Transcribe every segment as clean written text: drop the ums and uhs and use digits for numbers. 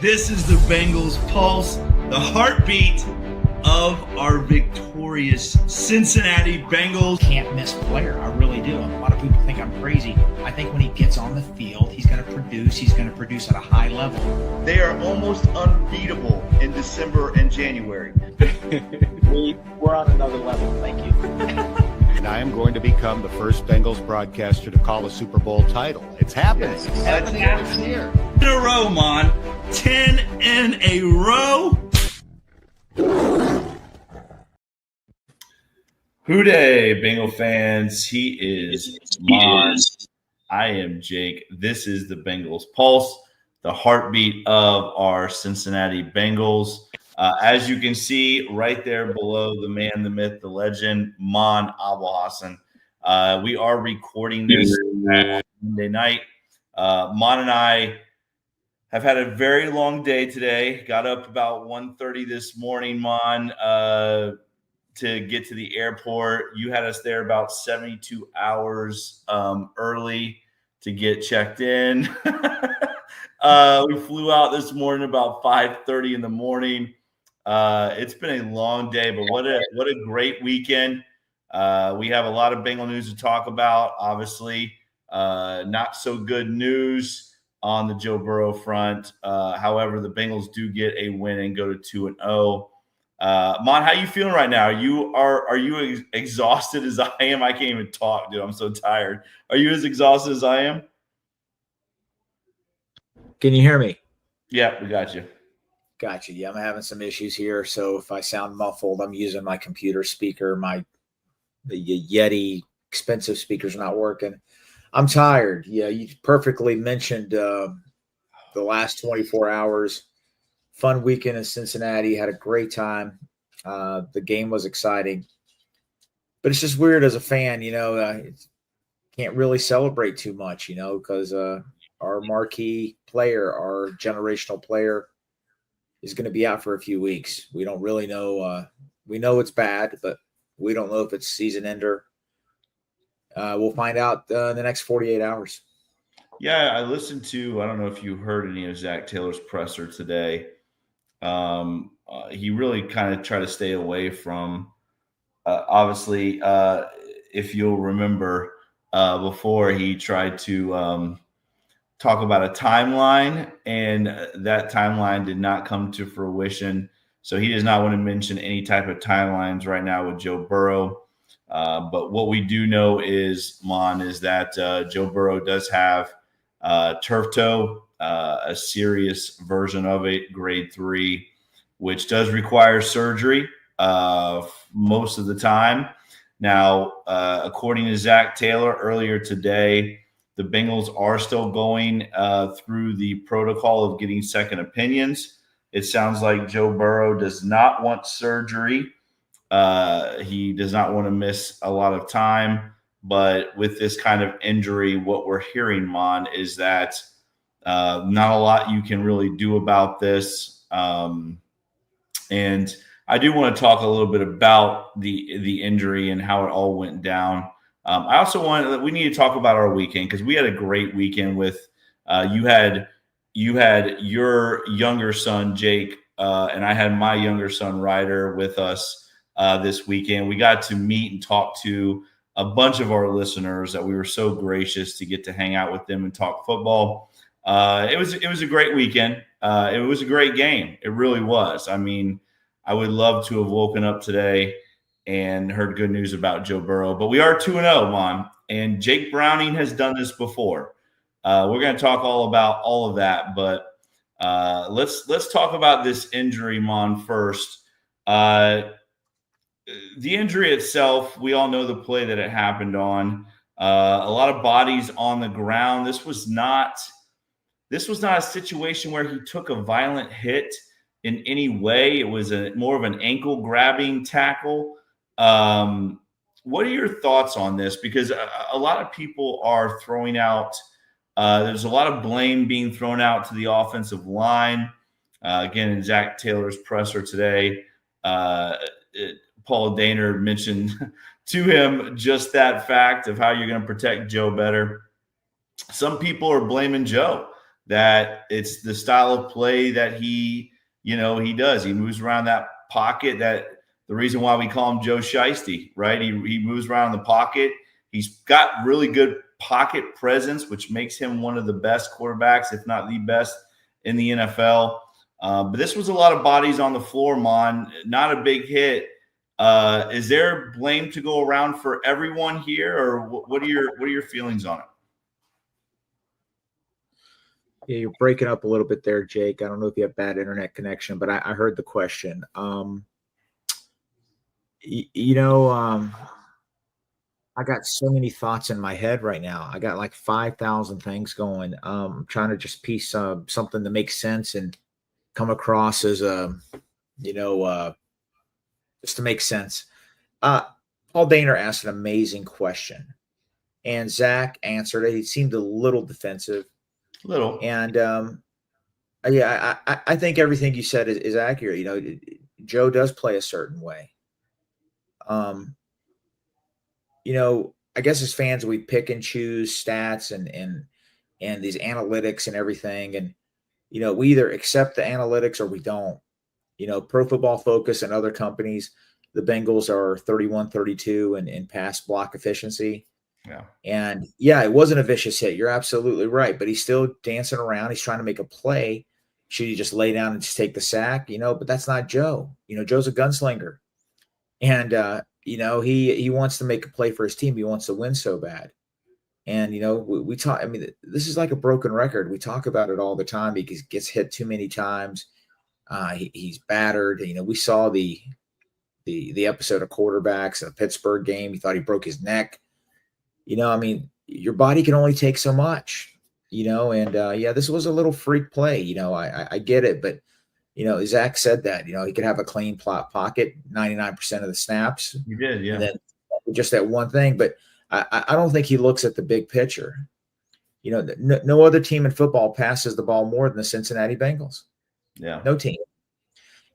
This is the Bengals Pulse, the heartbeat of our victorious Cincinnati Bengals. Can't miss player. I really do. A lot of people think I'm crazy. I think when he gets on the field, he's going to produce. He's going to produce at a high level. They are almost unbeatable in December and January. We're on another level. Thank you. And I am going to become the first Bengals broadcaster to call a Super Bowl title. It's happening. Yes. It's happening this year. In a row, Mon. 10 in a row. Hooday, Bengal fans. He is Mon. I am Jake. This is the Bengals Pulse, the heartbeat of our Cincinnati Bengals. As you can see right there below the man, the myth, the legend, Mon Abulhassan. We are recording this Monday night. Mon and I have had a very long day today. Got up about 1:30 this morning, Mon, to get to the airport. You had us there about 72 hours early to get checked in. We flew out this morning about 5:30 in the morning. It's been a long day, but what a great weekend. We have a lot of Bengal news to talk about. Obviously, not so good news on the Joe Burrow front. However, the Bengals do get a win and go to 2-0. Mon, how you feeling right now? Are you exhausted as I am? I can't even talk, dude. I'm so tired. Are you as exhausted as I am? Can you hear me? Yeah, we got you. Gotcha. Yeah, I'm having some issues here. So if I sound muffled, I'm using my computer speaker. The Yeti expensive speaker's not working. I'm tired. Yeah, you perfectly mentioned the last 24 hours. Fun weekend in Cincinnati. Had a great time. The game was exciting. But it's just weird as a fan, can't really celebrate too much, because our marquee player, our generational player, is going to be out for a few weeks. We don't really know. We know it's bad, but we don't know if it's season ender. We'll find out in the next 48 hours. Yeah, I listened to, I don't know if you heard any of Zach Taylor's presser today. He really kind of tried to stay away from, obviously, if you'll remember, before he tried to talk about a timeline, and that timeline did not come to fruition. So he does not want to mention any type of timelines right now with Joe Burrow. But what we do know is, Mon, is that Joe Burrow does have turf toe, a serious version of it, grade 3, which does require surgery most of the time. Now, according to Zach Taylor earlier today, the Bengals are still going through the protocol of getting second opinions. It sounds like Joe Burrow does not want surgery. He does not want to miss a lot of time. But with this kind of injury, what we're hearing, Mon, is that not a lot you can really do about this. And I do want to talk a little bit about the injury and how it all went down. I also we need to talk about our weekend, because we had a great weekend with you had your younger son, Jake, and I had my younger son, Ryder, with us this weekend. We got to meet and talk to a bunch of our listeners that we were so gracious to get to hang out with them and talk football. It was a great weekend. It was a great game. It really was. I mean, I would love to have woken up today and heard good news about Joe Burrow. But we are 2-0, Mon, and Jake Browning has done this before. We're going to talk all about all of that, but let's talk about this injury, Mon, first. The injury itself, we all know the play that it happened on. A lot of bodies on the ground. This was not a situation where he took a violent hit in any way. It was more of an ankle-grabbing tackle. What are your thoughts on this? Because a lot of people are throwing out there's a lot of blame being thrown out to the offensive line. Again, in Zach Taylor's presser today, Paul Dehner mentioned to him just that fact of how you're going to protect Joe better. Some people are blaming Joe. that it's the style of play that he does. He moves around that pocket. That the reason why we call him Joe Shiesty, right? He moves around the pocket. He's got really good pocket presence, which makes him one of the best quarterbacks, if not the best in the NFL. But this was a lot of bodies on the floor, Mon. Not a big hit. Is there blame to go around for everyone here, or what are your feelings on it? Yeah, you're breaking up a little bit there, Jake. I don't know if you have bad internet connection, but I heard the question. I got so many thoughts in my head right now. I got like 5,000 things going. Trying to just piece something to make sense and come across as just to make sense. Paul Dehner asked an amazing question, and Zach answered it. He seemed a little defensive. Little. And I think everything you said is accurate. Joe does play a certain way. I guess as fans, we pick and choose stats and these analytics and everything. And, we either accept the analytics or we don't. Pro Football Focus and other companies, the Bengals are 31-32 in pass block efficiency. Yeah. And it wasn't a vicious hit. You're absolutely right. But he's still dancing around. He's trying to make a play. Should he just lay down and just take the sack? But that's not Joe. Joe's a gunslinger. And, he wants to make a play for his team. He wants to win so bad. And, we talk, this is like a broken record. We talk about it all the time because he gets hit too many times. He's battered. We saw the episode of quarterbacks in the Pittsburgh game. He thought he broke his neck. Your body can only take so much, and this was a little freak play. I get it, but, Zach said that, he could have a clean plot pocket 99% of the snaps. He did, yeah. And then just that one thing, but I don't think he looks at the big picture. No other team in football passes the ball more than the Cincinnati Bengals. Yeah. No team.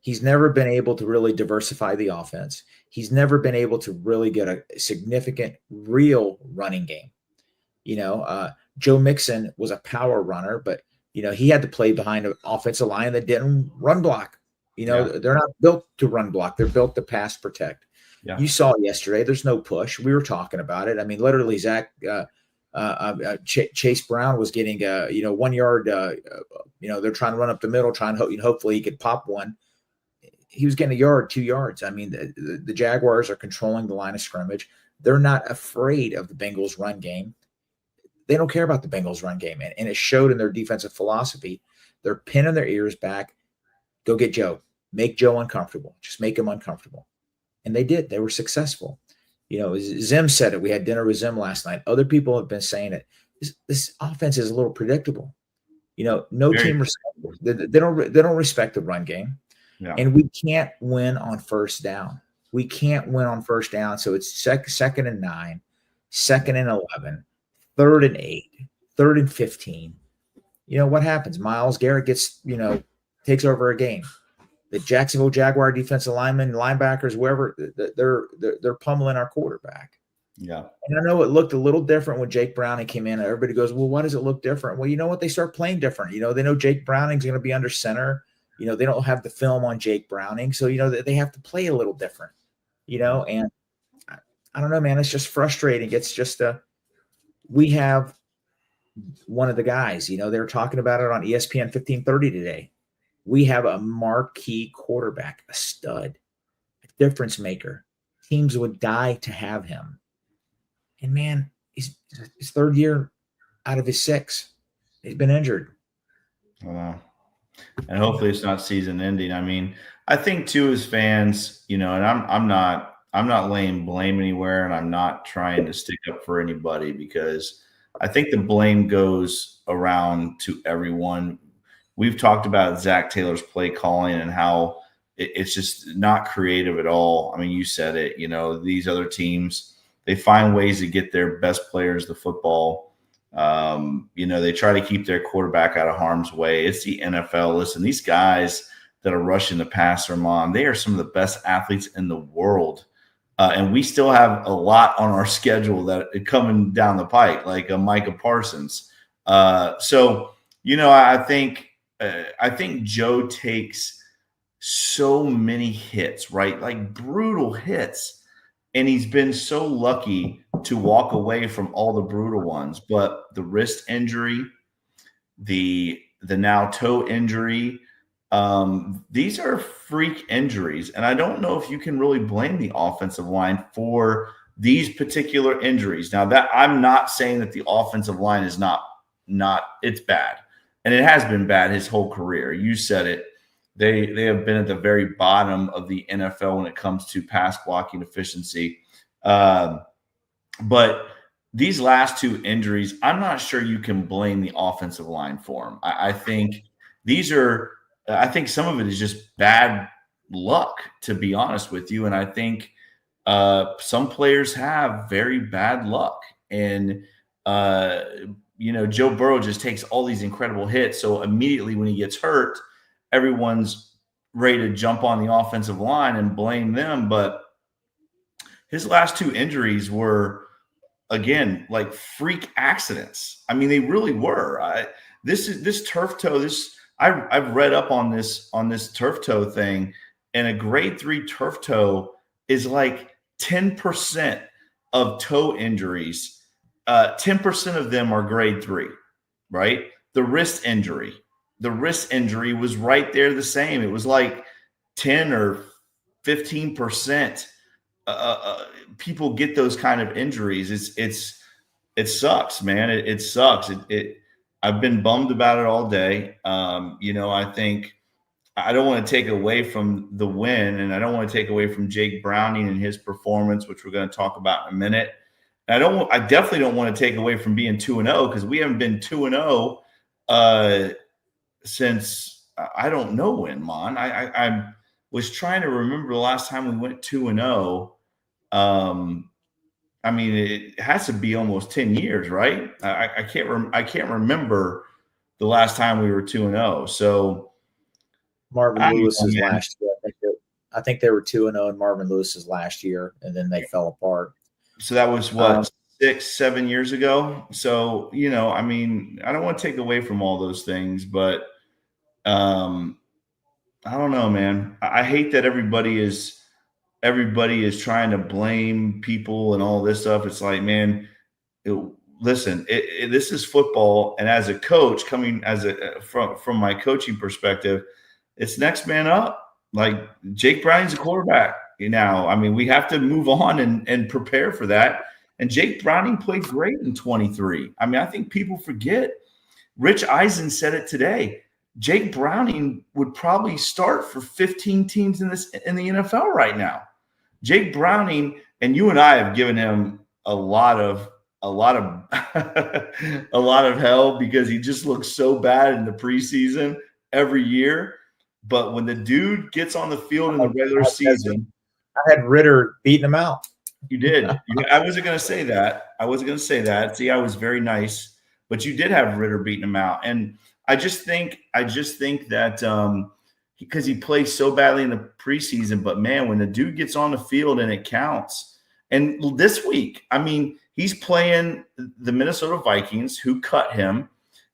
He's never been able to really diversify the offense. He's never been able to really get a significant, real running game. Joe Mixon was a power runner, but, he had to play behind an offensive line that didn't run block. They're not built to run block. They're built to pass protect. Yeah. You saw yesterday, there's no push. We were talking about it. Literally, Zach, Chase Brown was getting 1 yard. They're trying to run up the middle, hopefully he could pop one. He was getting a yard, 2 yards. The Jaguars are controlling the line of scrimmage. They're not afraid of the Bengals run game. They don't care about the Bengals run game. And it showed in their defensive philosophy. They're pinning their ears back. Go get Joe. Make Joe uncomfortable. Just make him uncomfortable. And they did. They were successful. Zim said it. We had dinner with Zim last night. Other people have been saying it. This offense is a little predictable. No team they don't respect the run game. Yeah. And we can't win on first down. We can't win on first down. So it's second and 9, second and 11, third and 8, third and 15. What happens? Myles Garrett gets, takes over a game. The Jacksonville Jaguar defensive linemen, linebackers, wherever, they're pummeling our quarterback. Yeah. And I know it looked a little different when Jake Browning came in. Everybody goes, well, why does it look different? Well, you know what? They start playing different. They know Jake Browning's going to be under center. They don't have the film on Jake Browning. So, they have to play a little different, and I don't know, man, it's just frustrating. It's just we have one of the guys, they were talking about it on ESPN 1530 today. We have a marquee quarterback, a stud, a difference maker. Teams would die to have him. And man, he's his third year out of his 6. He's been injured. Wow. And hopefully it's not season ending. I think too, as fans, and I'm not laying blame anywhere, and I'm not trying to stick up for anybody, because I think the blame goes around to everyone. We've talked about Zach Taylor's play calling and how it's just not creative at all. You said it, these other teams, they find ways to get their best players the football. They try to keep their quarterback out of harm's way. It's the NFL. Listen, these guys that are rushing the passer, they are some of the best athletes in the world. And we still have a lot on our schedule that coming down the pike, like Micah Parsons. So I think Joe takes so many hits, right? Like brutal hits. And he's been so lucky to walk away from all the brutal ones. But the wrist injury, the now toe injury, these are freak injuries. And I don't know if you can really blame the offensive line for these particular injuries. Now, that I'm not saying that the offensive line is not it's bad. And it has been bad his whole career. You said it. They have been at the very bottom of the NFL when it comes to pass blocking efficiency. But these last two injuries, I'm not sure you can blame the offensive line for them. I think I think some of it is just bad luck, to be honest with you. And I think some players have very bad luck. And, Joe Burrow just takes all these incredible hits. So immediately when he gets hurt, everyone's ready to jump on the offensive line and blame them. But his last two injuries were, again, like freak accidents. I mean, they really were. This turf toe. I've read up on this turf toe thing, and a grade 3 turf toe is like 10% of toe injuries. 10% of them are grade 3, right? The wrist injury was right there the same. It was like 10 or 15%. People get those kind of injuries. It sucks, man. It sucks. I've been bummed about it all day. I think I don't want to take away from the win, and I don't want to take away from Jake Browning and his performance, which we're going to talk about in a minute. And I definitely don't want to take away from being 2-0, because we haven't been 2-0 since I don't know when, Mon. I was trying to remember the last time we went 2-0. I mean, it has to be almost 10 years, right? I can't remember the last time we were 2-0. So Marvin Lewis's last year, I think they were 2-0 in Marvin Lewis's last year, and then they fell apart. So that was what, 6-7 years ago. So, I mean, I don't want to take away from all those things, but I don't know, man. I hate that everybody is trying to blame people and all this stuff. It's like, man, listen, this is football. And as a coach, coming from my coaching perspective, it's next man up. Like, Jake Browning's a quarterback now. I mean, we have to move on and prepare for that. And Jake Browning played great in 23. I mean, I think people forget. Rich Eisen said it today. Jake Browning would probably start for 15 teams in the NFL right now. Jake Browning, and you and I have given him a lot of hell, because he just looks so bad in the preseason every year. But when the dude gets on the field in the regular season, I had Ritter beating him out. You did. I wasn't going to say that. See, I was very nice, but you did have Ritter beating him out. And I just think that because he plays so badly in the preseason, but man, when the dude gets on the field and it counts. And this week, I mean, he's playing the Minnesota Vikings, who cut him.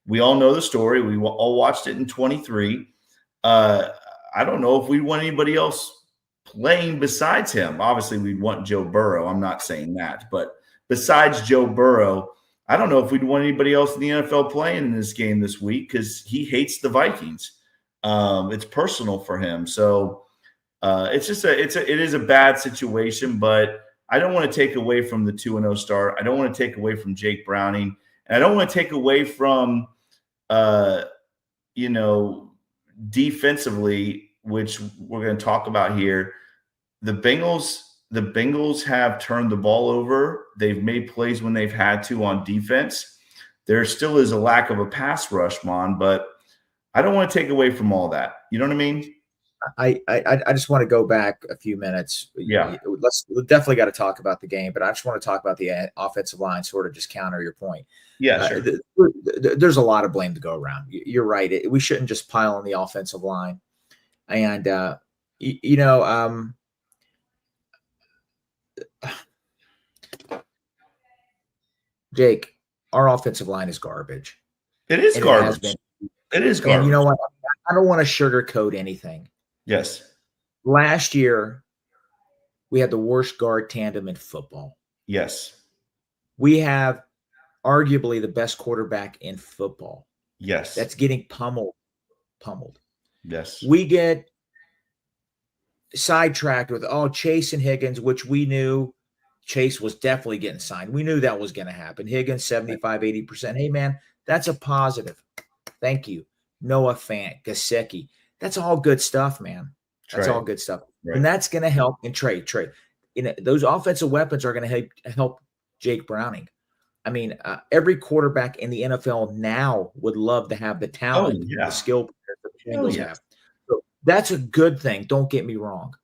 We all know the story. We all watched it in 23. I don't know if we want anybody else playing besides him. Obviously, we'd want Joe Burrow. I'm not saying that, but besides Joe Burrow, I don't know if we'd want anybody else in the NFL playing in this game this week, because he hates the Vikings. It's personal for him. So it is a bad situation, but I don't want to take away from the 2-0 start. I don't want to take away from Jake Browning, and I don't want to take away from, defensively, which we're going to talk about here. The Bengals have turned the ball over. They've made plays when they've had to on defense. There still is a lack of a pass rush, Mon, but I don't want to take away from all that. You know what I mean? I just want to go back a few minutes. Yeah. We definitely got to talk about the game, but I just want to talk about the offensive line, sort of just counter your point. Yeah, sure. There's a lot of blame to go around. You're right. We shouldn't just pile on the offensive line. And, Jake, our offensive line is garbage. It is garbage. It is garbage. And you know what? I don't want to sugarcoat anything. Yes. Last year, we had the worst guard tandem in football. Yes. We have arguably the best quarterback in football. Yes. That's getting pummeled. Yes. We get sidetracked with, Chase and Higgins, which we knew Chase was definitely getting signed. We knew that was going to happen. Higgins, 75, 80%. Hey, man, that's a positive. Thank you. Noah Fant, Gesicki. That's all good stuff, man. That's all good stuff. Right. And that's going to help in trade. Those offensive weapons are going to help Jake Browning. I mean, every quarterback in the NFL now would love to have the talent, the skill that the Bengals have. So that's a good thing. Don't get me wrong.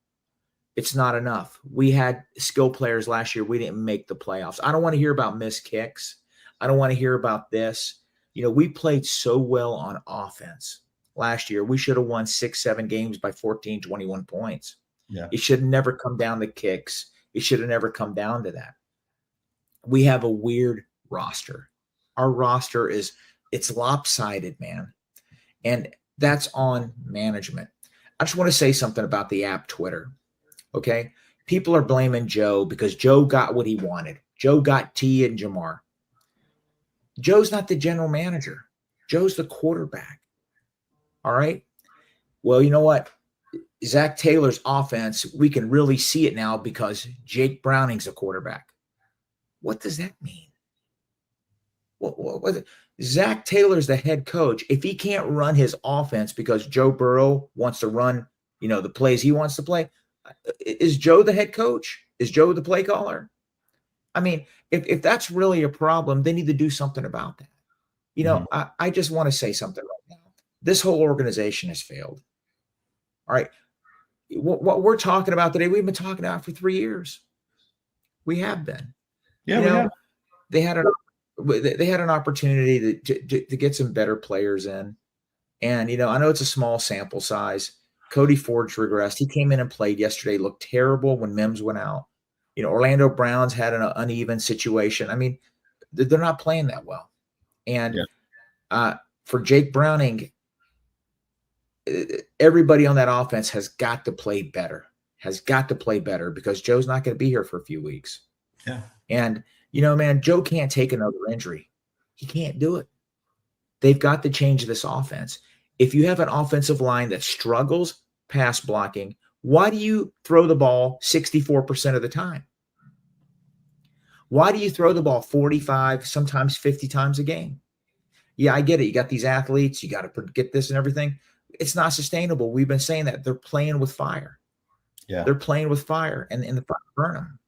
It's not enough. We had skill players last year. We didn't make the playoffs. I don't want to hear about missed kicks. I don't want to hear about this. We played so well on offense last year. We should have won 6-7 games by 14, 21 points. Yeah. It should have never come down to kicks. It should have never come down to that. We have a weird roster. Our roster it's lopsided, man. And that's on management. I just want to say something about the app Twitter. Okay. People are blaming Joe because Joe got what he wanted. Joe got T and Jamar. Joe's not the general manager. Joe's the quarterback. All right. Well, you know what? Zach Taylor's offense, we can really see it now because Jake Browning's a quarterback. What does that mean? What Zach Taylor's the head coach. If he can't run his offense because Joe Burrow wants to run, the plays he wants to play, is Joe the head coach? Is Joe the play caller? I mean, if that's really a problem, they need to do something about that. I just want to say something right now. This whole organization has failed. All right. What we're talking about today, we've been talking about for 3 years. We have been. Yeah, we have. They had an opportunity to get some better players in. And, I know it's a small sample size. Cody Ford regressed. He came in and played yesterday, looked terrible when Mims went out. Orlando Browns had an uneven situation. I mean, they're not playing that well. And for Jake Browning, everybody on that offense has got to play better, because Joe's not going to be here for a few weeks. Yeah. And, man, Joe can't take another injury. He can't do it. They've got to change this offense. If you have an offensive line that struggles pass blocking, why do you throw the ball 64% of the time? Why do you throw the ball 45, sometimes 50 times a game? Yeah, I get it. You got these athletes. You got to get this and everything. It's not sustainable. We've been saying that. They're playing with fire. Yeah. They're playing with fire, and the fire burn them.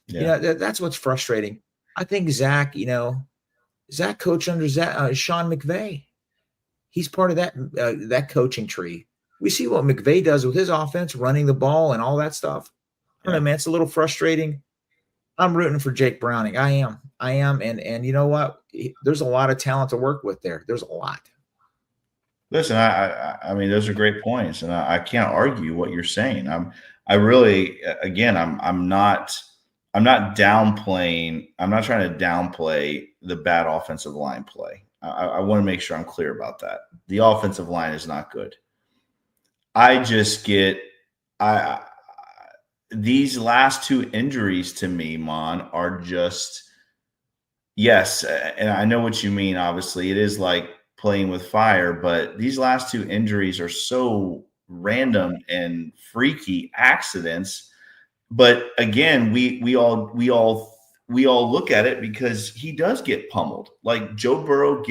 Yeah. That's what's frustrating. I think Zach coached under Sean McVay. He's part of that coaching tree. We see what McVay does with his offense, running the ball and all that stuff. I don't know, man. It's a little frustrating. I'm rooting for Jake Browning. I am. And you know what? There's a lot of talent to work with there. There's a lot. Listen, I mean, those are great points, and I can't argue what you're saying. I'm not downplaying. I'm not trying to downplay the bad offensive line play. I want to make sure I'm clear about that. The offensive line is not good. These last two injuries to me, Mon, are just, yes, and I know what you mean. Obviously, it is like playing with fire, but these last two injuries are so random and freaky accidents. But again, we all look at it because he does get pummeled. Like Joe Burrow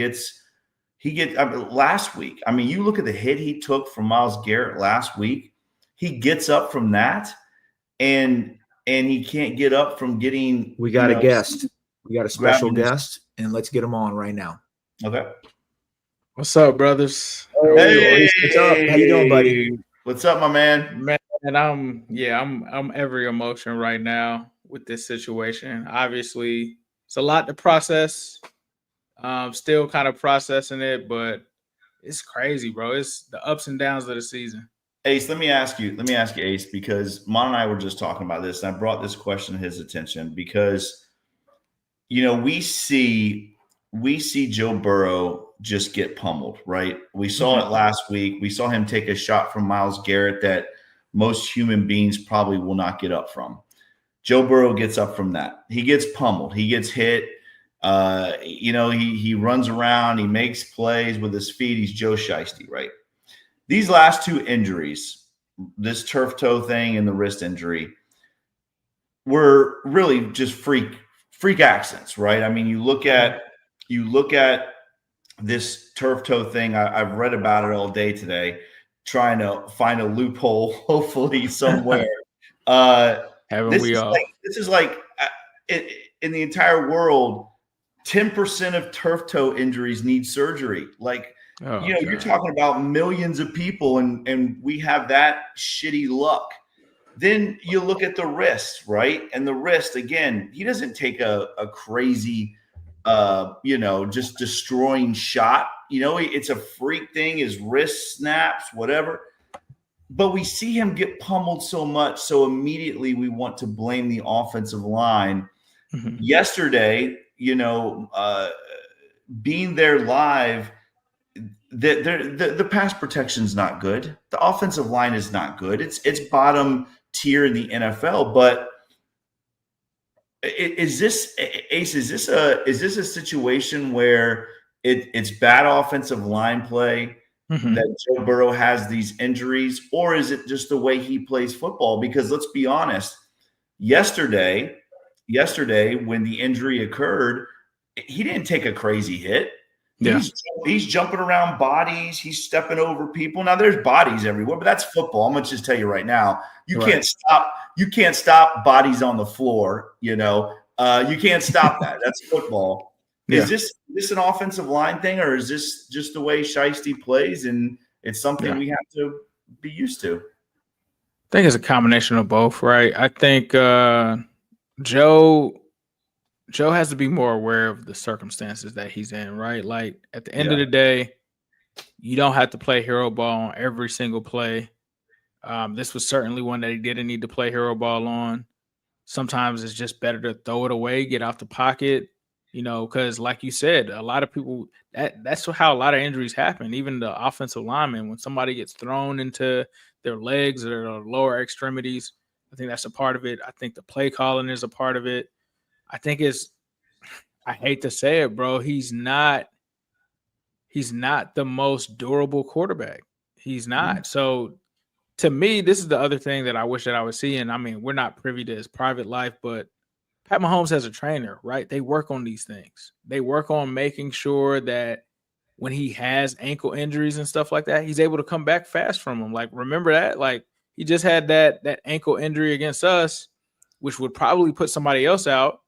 last week. I mean, you look at the hit he took from Myles Garrett last week. He gets up from that, and he can't get up from getting. We got a guest. We got a special guest, and let's get him on right now. Okay. What's up, brothers? Hey, what's up? How you doing, buddy? What's up, my man? Man, I'm every emotion right now with this situation. Obviously, it's a lot to process. Still kind of processing it, but it's crazy, bro. It's the ups and downs of the season. Ace, let me ask you, Ace, because Mon and I were just talking about this, and I brought this question to his attention because, we see Joe Burrow just get pummeled, right? We saw it last week. We saw him take a shot from Myles Garrett that most human beings probably will not get up from. Joe Burrow gets up from that. He gets pummeled. He gets hit. He runs around. He makes plays with his feet. He's Joe Shiesty, right? These last two injuries, this turf toe thing and the wrist injury, were really just freak accidents, right? I mean, you look at this turf toe thing. I've read about it all day today, trying to find a loophole, hopefully somewhere. Haven't we all? This is like in the entire world, 10% of turf toe injuries need surgery. Like, you're talking about millions of people, and we have that shitty luck. Then you look at the wrist, right? And the wrist, again, he doesn't take a crazy, just destroying shot. It's a freak thing. His wrist snaps, whatever. But we see him get pummeled so much, so immediately we want to blame the offensive line. Mm-hmm. Yesterday, being there live, the pass protection is not good. The offensive line is not good. It's bottom tier in the NFL. But is this a situation where it's bad offensive line play that Joe Burrow has these injuries, or is it just the way he plays football? Because let's be honest, yesterday when the injury occurred, he didn't take a crazy hit. Yeah. He's jumping around bodies. He's stepping over people. Now there's bodies everywhere, but that's football. I'm gonna just tell you right now, you can't stop bodies on the floor. You can't stop that. That's football. Yeah. Is this an offensive line thing, or is this just the way Shiesty plays, and it's something we have to be used to? I think it's a combination of both, right? I think Joe has to be more aware of the circumstances that he's in, right? Like, at the end of the day, you don't have to play hero ball on every single play. This was certainly one that he didn't need to play hero ball on. Sometimes it's just better to throw it away, get out the pocket, because like you said, a lot of people, that's how a lot of injuries happen. Even the offensive linemen, when somebody gets thrown into their legs or their lower extremities, I think that's a part of it. I think the play calling is a part of it. I think I hate to say it, bro, he's not the most durable quarterback. He's not. Mm-hmm. So to me, this is the other thing that I wish that I would see. And I mean, we're not privy to his private life, but Pat Mahomes has a trainer, right? They work on these things. They work on making sure that when he has ankle injuries and stuff like that, he's able to come back fast from them. Like, remember that? Like, he just had that ankle injury against us, which would probably put somebody else out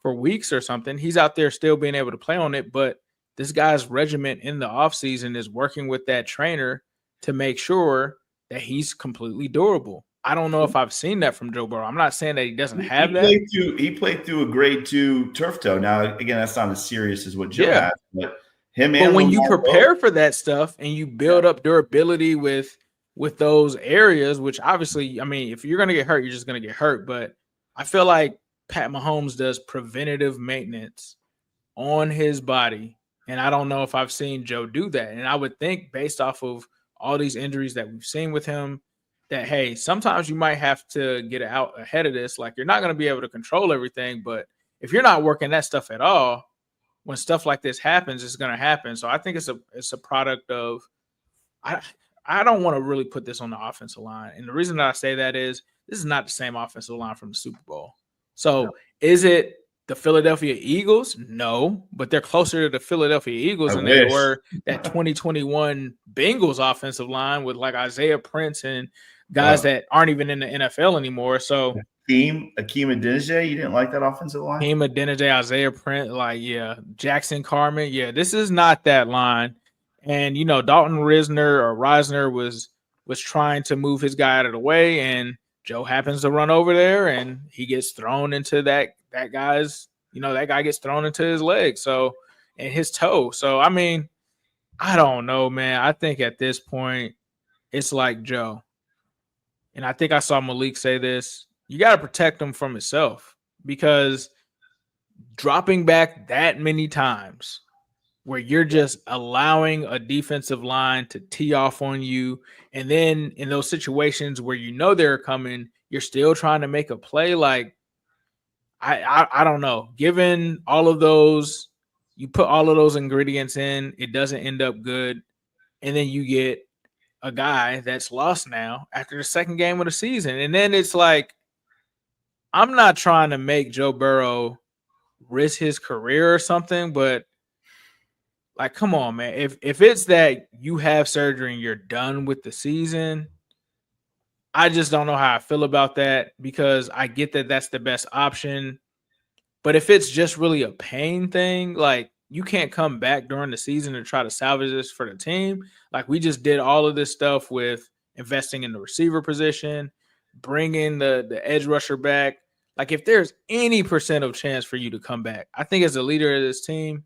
for weeks or something. He's out there still being able to play on it, but this guy's regiment in the offseason is working with that trainer to make sure that he's completely durable. I don't know if I've seen that from Joe Burrow. I'm not saying that he doesn't have that. He played through a grade 2 turf toe. Now, again, that's not as serious as what Joe has, but when you prepare for that stuff and you build up durability with those areas, which obviously, I mean, if you're going to get hurt, you're just going to get hurt. But I feel like Pat Mahomes does preventative maintenance on his body. And I don't know if I've seen Joe do that. And I would think, based off of all these injuries that we've seen with him, that, hey, sometimes you might have to get out ahead of this. Like, you're not going to be able to control everything, but if you're not working that stuff at all, when stuff like this happens, it's going to happen. So I think it's a product of, I don't want to really put this on the offensive line. And the reason that I say that is this is not the same offensive line from the Super Bowl. So is it the Philadelphia Eagles? No, but they're closer to the Philadelphia Eagles than they were that 2021 Bengals offensive line with like Isaiah Prince and guys that aren't even in the NFL anymore. So Akeem Adeniji, you didn't like that offensive line? Akeem Adeniji, Isaiah Prince, Jackson Carman. Yeah, this is not that line. And, Dalton Risner was trying to move his guy out of the way, and Joe happens to run over there, and he gets thrown into that guy's, that guy gets thrown into his leg, and his toe. So, I mean, I don't know, man. I think at this point, it's like Joe. And I think I saw Malik say this. You got to protect him from himself, because dropping back that many times where you're just allowing a defensive line to tee off on you. And then in those situations where you know they're coming, you're still trying to make a play. Like, I don't know. Given all of those, you put all of those ingredients in, it doesn't end up good. And then you get a guy that's lost now after the second game of the season. And then it's like, I'm not trying to make Joe Burrow risk his career or something, but like, come on, man. If it's that you have surgery and you're done with the season, I just don't know how I feel about that, because I get that that's the best option. But if it's just really a pain thing, like, you can't come back during the season and try to salvage this for the team. Like, we just did all of this stuff with investing in the receiver position, bringing the edge rusher back. Like, if there's any percent of chance for you to come back, I think as a leader of this team,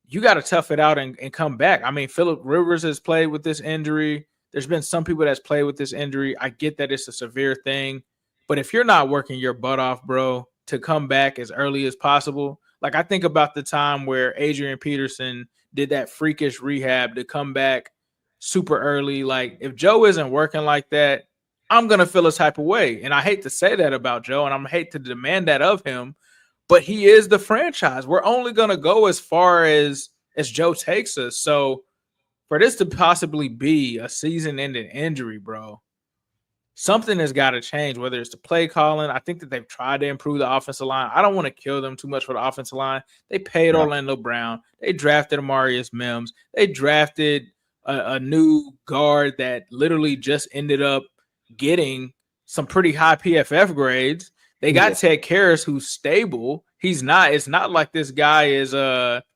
you got to tough it out and come back. I mean, Phillip Rivers has played with this injury. There's been some people that's played with this injury. I get that it's a severe thing, but if you're not working your butt off, bro, to come back as early as possible, like, I think about the time where Adrian Peterson did that freakish rehab to come back super early. Like, if Joe isn't working like that, I'm going to feel a type of way. And I hate to say that about Joe, and I'm hate to demand that of him, but he is the franchise. We're only going to go as far as Joe takes us. So for this to possibly be a season-ending injury, bro, something has got to change, whether it's the play calling. I think that they've tried to improve the offensive line. I don't want to kill them too much for the offensive line. They paid Orlando Brown. They drafted Amarius Mims. They drafted a new guard that literally just ended up getting some pretty high PFF grades. They got Ted Karras, who's stable. It's not like this guy is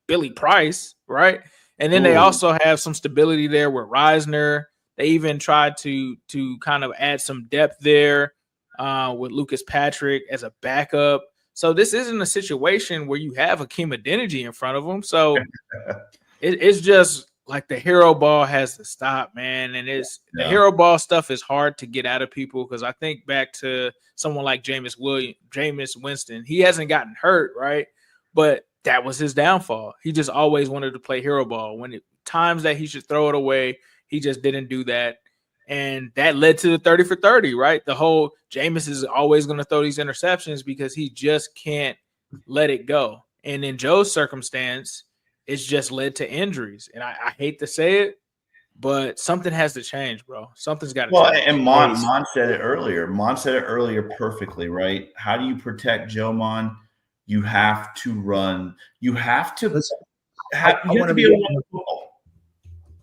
Billy Price, right? And then they also have some stability there with Reisner. They even tried to kind of add some depth there with Lucas Patrick as a backup. So this isn't a situation where you have Hakeem Adeniji in front of them. So it's just like the hero ball has to stop, man. And the hero ball stuff is hard to get out of people, because I think back to someone like Jameis Winston. He hasn't gotten hurt, right? But that was his downfall. He just always wanted to play hero ball. Times that he should throw it away, he just didn't do that. And that led to the 30 for 30, right? The whole Jameis is always going to throw these interceptions because he just can't let it go. And in Joe's circumstance, it's just led to injuries. And I hate to say it, but something has to change, bro. Something's got to change. And Mon said it earlier. Mon said it earlier perfectly, right? How do you protect Joe, Mon? You have to run. You have to be able to run football.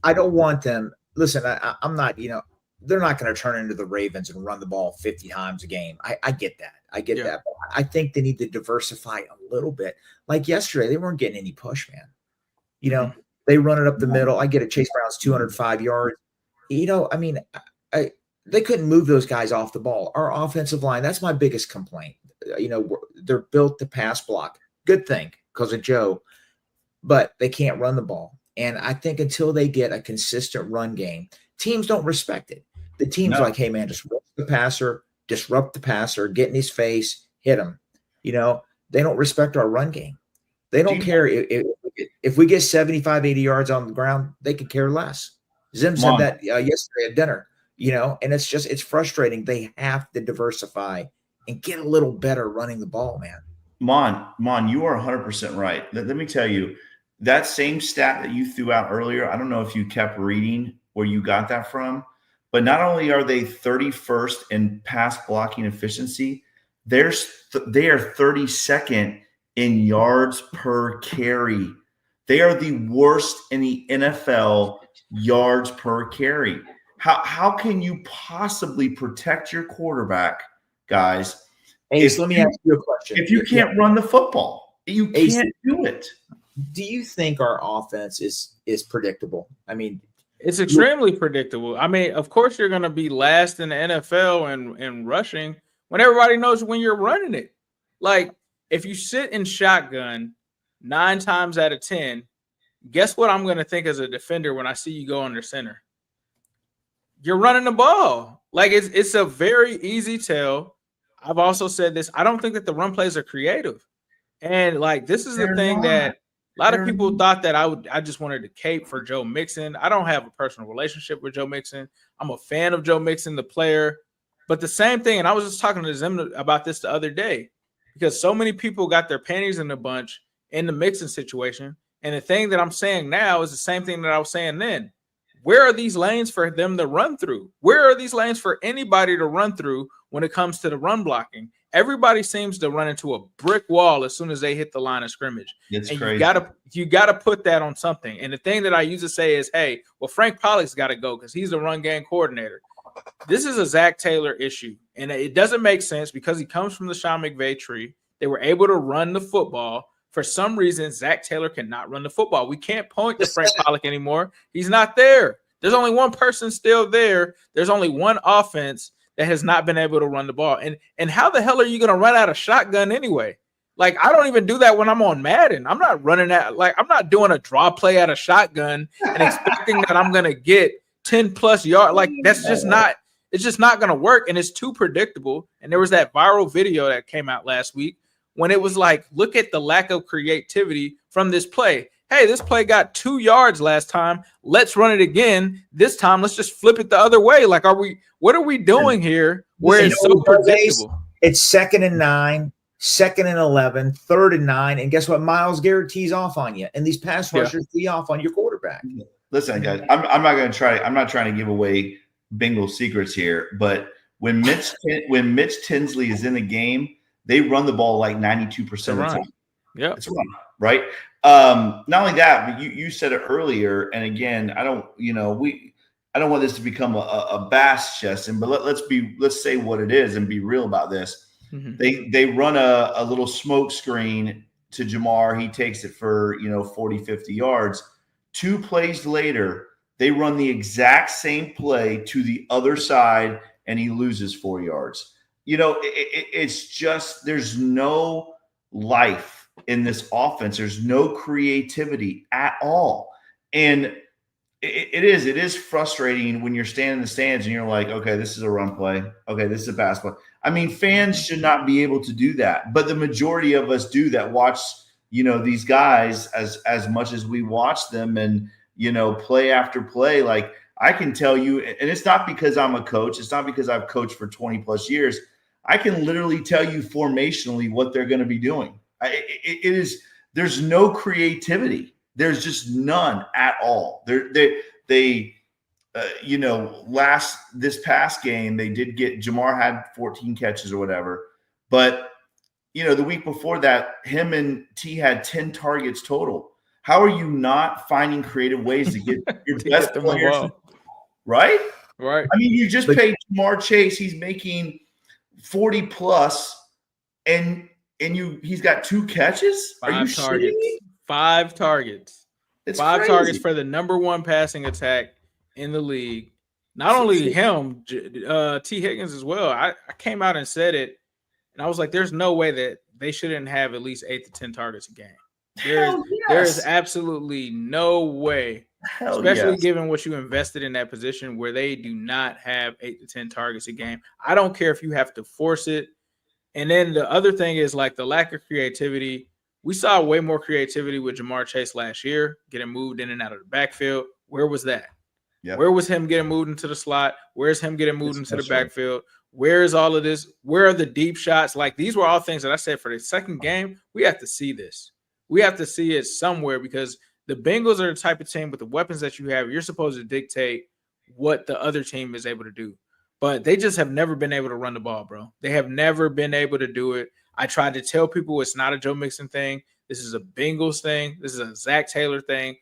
I don't want them. Listen, I'm not, they're not going to turn into the Ravens and run the ball 50 times a game. I get that. I get that. But I think they need to diversify a little bit. Like yesterday, they weren't getting any push, man. They run it up the middle. I get it. Chase Brown's 205 yards. They couldn't move those guys off the ball. Our offensive line, that's my biggest complaint. They're built to pass block. Good thing because of Joe, but they can't run the ball. And I think until they get a consistent run game, teams don't respect it. The team's like, hey, man, disrupt the passer, get in his face, hit him. They don't respect our run game. They don't care if we get 75, 80 yards on the ground, they could care less. Zim said that yesterday at dinner, and it's frustrating. They have to diversify and get a little better running the ball, man. Mon, you are 100% right. Let me tell you, that same stat that you threw out earlier, I don't know if you kept reading where you got that from, but not only are they 31st in pass blocking efficiency, they are 32nd in yards per carry. They are the worst in the NFL yards per carry. How can you possibly protect your quarterback, guys? Ace, let me ask you a question. If you can't run the football, you can't do it. Do you think our offense is predictable? I mean, it's extremely predictable. I mean, of course, you're going to be last in the NFL in rushing when everybody knows when you're running it. Like, if you sit in shotgun 9 times out of 10, guess what I'm going to think as a defender when I see you go under center? You're running the ball. Like, it's a very easy tell. I've also said this. I don't think that the run plays are creative. And, like, this is the thing that A lot of people thought that I just wanted to cape for Joe Mixon. I don't have a personal relationship with Joe Mixon. I'm a fan of Joe Mixon, the player. But the same thing, and I was just talking to Zim about this the other day, because so many people got their panties in a bunch in the Mixon situation. And the thing that I'm saying now is the same thing that I was saying then. Where are these lanes for them to run through? Where are these lanes for anybody to run through when it comes to the run blocking? Everybody seems to run into a brick wall as soon as they hit the line of scrimmage. It's and crazy. You gotta put that on something. And the thing that I used to say is, hey, well, Frank Pollock's got to go because he's the run game coordinator. This is a Zach Taylor issue, and it doesn't make sense because he comes from the Sean McVay tree. They were able to run the football. For some reason, Zach Taylor cannot run the football. We can't point to Frank Pollock anymore. He's not there. There's only one person still there. There's only one offense that has not been able to run the ball. And how the hell are you going to run out of shotgun anyway? Like, I don't even do that when I'm on Madden. I'm not running that. Like, I'm not doing a draw play out of shotgun and expecting that I'm going to get 10 plus yards. Like, that's just not, it's just not going to work. And it's too predictable. And there was that viral video that came out last week when it was like, look at the lack of creativity from this play. Hey, this play got 2 yards last time. Let's run it again. This time, let's just flip it the other way. Like, what are we doing here where it's so predictable? It's 2nd and 9, 2nd and 11, 3rd and 9. And guess what? Myles Garrett tees off on you. And these pass rushers tee off on your quarterback. Listen, guys, I'm not trying to give away Bengals secrets here, but when Mitch Tinsley is in the game, they run the ball like 92% of the time. Yeah, it's a run, right? Not only that, but you said it earlier, and again, I don't want this to become a bass session, but let's say what it is and be real about this. Mm-hmm. They run a little smoke screen to Jamar. He takes it for 40, 50 yards. 2 plays later, they run the exact same play to the other side, and he loses 4 yards. It's just there's no life in this offense. There's no creativity at all. And it is frustrating when you're standing in the stands and you're like, okay, this is a run play. Okay, this is a pass play. I mean, fans should not be able to do that. But the majority of us do that, watch, these guys as much as we watch them and, play after play. Like, I can tell you, and it's not because I'm a coach. It's not because I've coached for 20 plus years. I can literally tell you formationally what they're going to be doing. There's no creativity. There's just none at all. This past game, they did get Jamar had 14 catches or whatever, but the week before that, him and T had 10 targets total. How are you not finding creative ways to get your best players? Right. I mean, you just paid Jamar Chase. He's making 40 plus, and he's got 2 catches. Are you targets? Shitting? 5 targets. It's 5 crazy. targets for the number 1 passing attack in the league. Not only him, T. Higgins as well. I came out and said it, and I was like, "There's no way that they shouldn't have at least 8 to 10 targets a game." There is absolutely no way. Especially given what you invested in that position where they do not have 8 to 10 targets a game. I don't care if you have to force it. And then the other thing is like the lack of creativity. We saw way more creativity with Jamar Chase last year, getting moved in and out of the backfield. Where was that? Yep. Where was him getting moved into the slot? Where's him getting moved into the backfield? Where is all of this? Where are the deep shots? Like, these were all things that I said for the second game. We have to see this. We have to see it somewhere because the Bengals are the type of team with the weapons that you have. You're supposed to dictate what the other team is able to do. But they just have never been able to run the ball, bro. They have never been able to do it. I tried to tell people it's not a Joe Mixon thing. This is a Bengals thing. This is a Zach Taylor thing.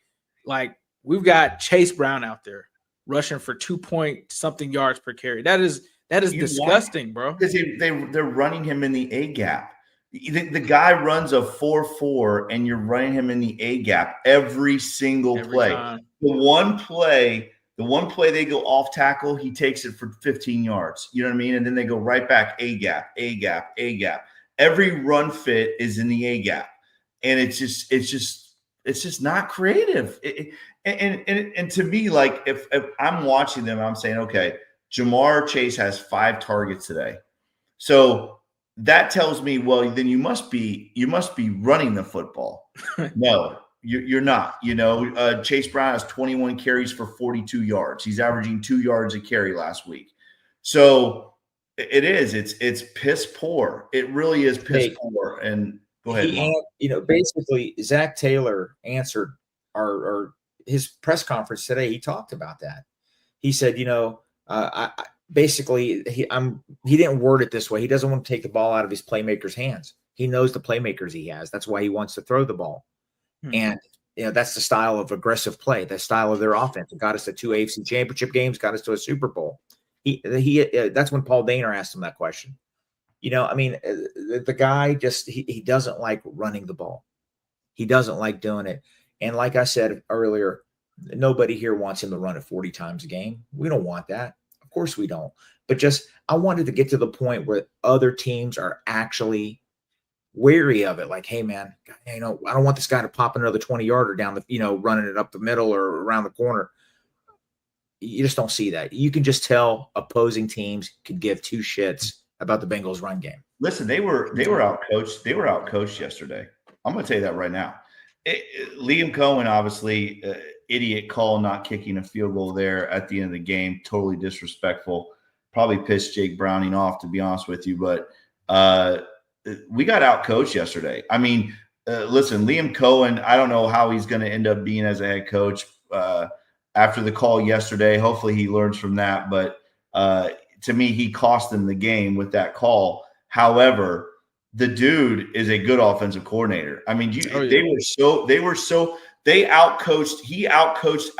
Like, we've got Chase Brown out there rushing for 2-point-something yards per carry. That is disgusting, bro. Because they're running him in the A gap. The guy runs a 4.4, and you're running him in the A gap every single play. Time. The one play they go off tackle, he takes it for 15 yards. You know what I mean? And then they go right back, A gap, A gap, A gap. Every run fit is in the A gap, and it's just not creative. And to me, like if I'm watching them, I'm saying, okay, Jamar Chase has 5 targets today, so that tells me, well, then you must be running the football. No, You're not. Chase Brown has 21 carries for 42 yards. He's averaging 2 yards a carry last week. So it is. It's piss poor. It really is piss poor. And go ahead. Basically, Zach Taylor answered our his press conference today. He talked about that. He said, he didn't word it this way. He doesn't want to take the ball out of his playmakers' hands. He knows the playmakers he has. That's why he wants to throw the ball. And that's the style of aggressive play, the style of their offense. It got us to 2 AFC championship games, got us to a Super Bowl. That's when Paul Dehner asked him that question. The guy just he doesn't like running the ball. He doesn't like doing it. And like I said earlier, nobody here wants him to run it 40 times a game. We don't want that. Of course we don't. But I wanted to get to the point where other teams are actually wary of it. Like, hey, man, I don't want this guy to pop another 20-yarder down running it up the middle or around the corner. You just don't see that. You can just tell opposing teams could give two shits about the Bengals run game. Listen, they were outcoached. They were outcoached yesterday. I'm going to tell you that right now. Liam Cohen, obviously, idiot call not kicking a field goal there at the end of the game. Totally disrespectful. Probably pissed Jake Browning off, to be honest with you. But we got outcoached yesterday. I mean, listen, Liam Cohen, I don't know how he's going to end up being as a head coach after the call yesterday. Hopefully he learns from that. But to me, he cost them the game with that call. However, the dude is a good offensive coordinator. I mean, he outcoached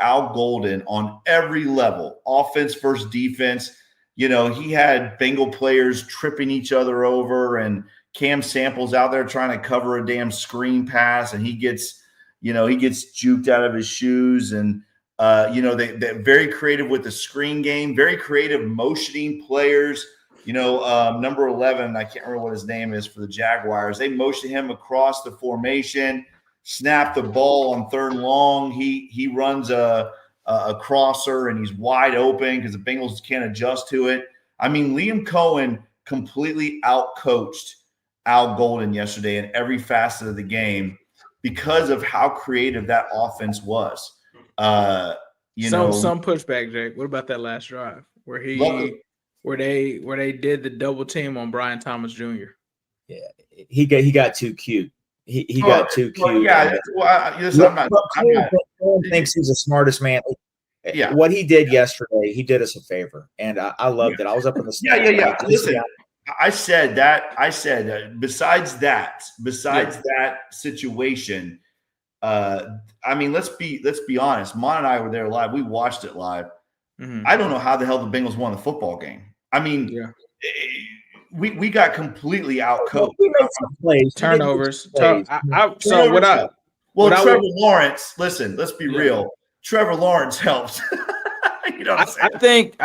Al Golden on every level, offense versus defense. He had Bengal players tripping each other over, and Cam Samples out there trying to cover a damn screen pass, and he gets juked out of his shoes. And they're very creative with the screen game, very creative motioning players. Number 11, I can't remember what his name is for the Jaguars. They motion him across the formation, snap the ball on 3rd and long. He runs a crosser, and he's wide open because the Bengals can't adjust to it. I mean, Liam Cohen completely outcoached Al Golden yesterday in every facet of the game because of how creative that offense was. Some pushback, Jake. What about that last drive where they did the double team on Brian Thomas Jr.? Yeah, he got too cute. He got too cute. Yeah, Cohen thinks he's the smartest man. Yeah, what he did yesterday, he did us a favor, and I loved it. I was up in the yeah. Listen, I said besides that situation, I mean, let's be honest. Mon and I were there live. We watched it live. Mm-hmm. I don't know how the hell the Bengals won the football game. I mean, we got completely outcoached. We made some plays, turnovers. Trevor Lawrence. Listen, let's be real. Trevor Lawrence helps. I think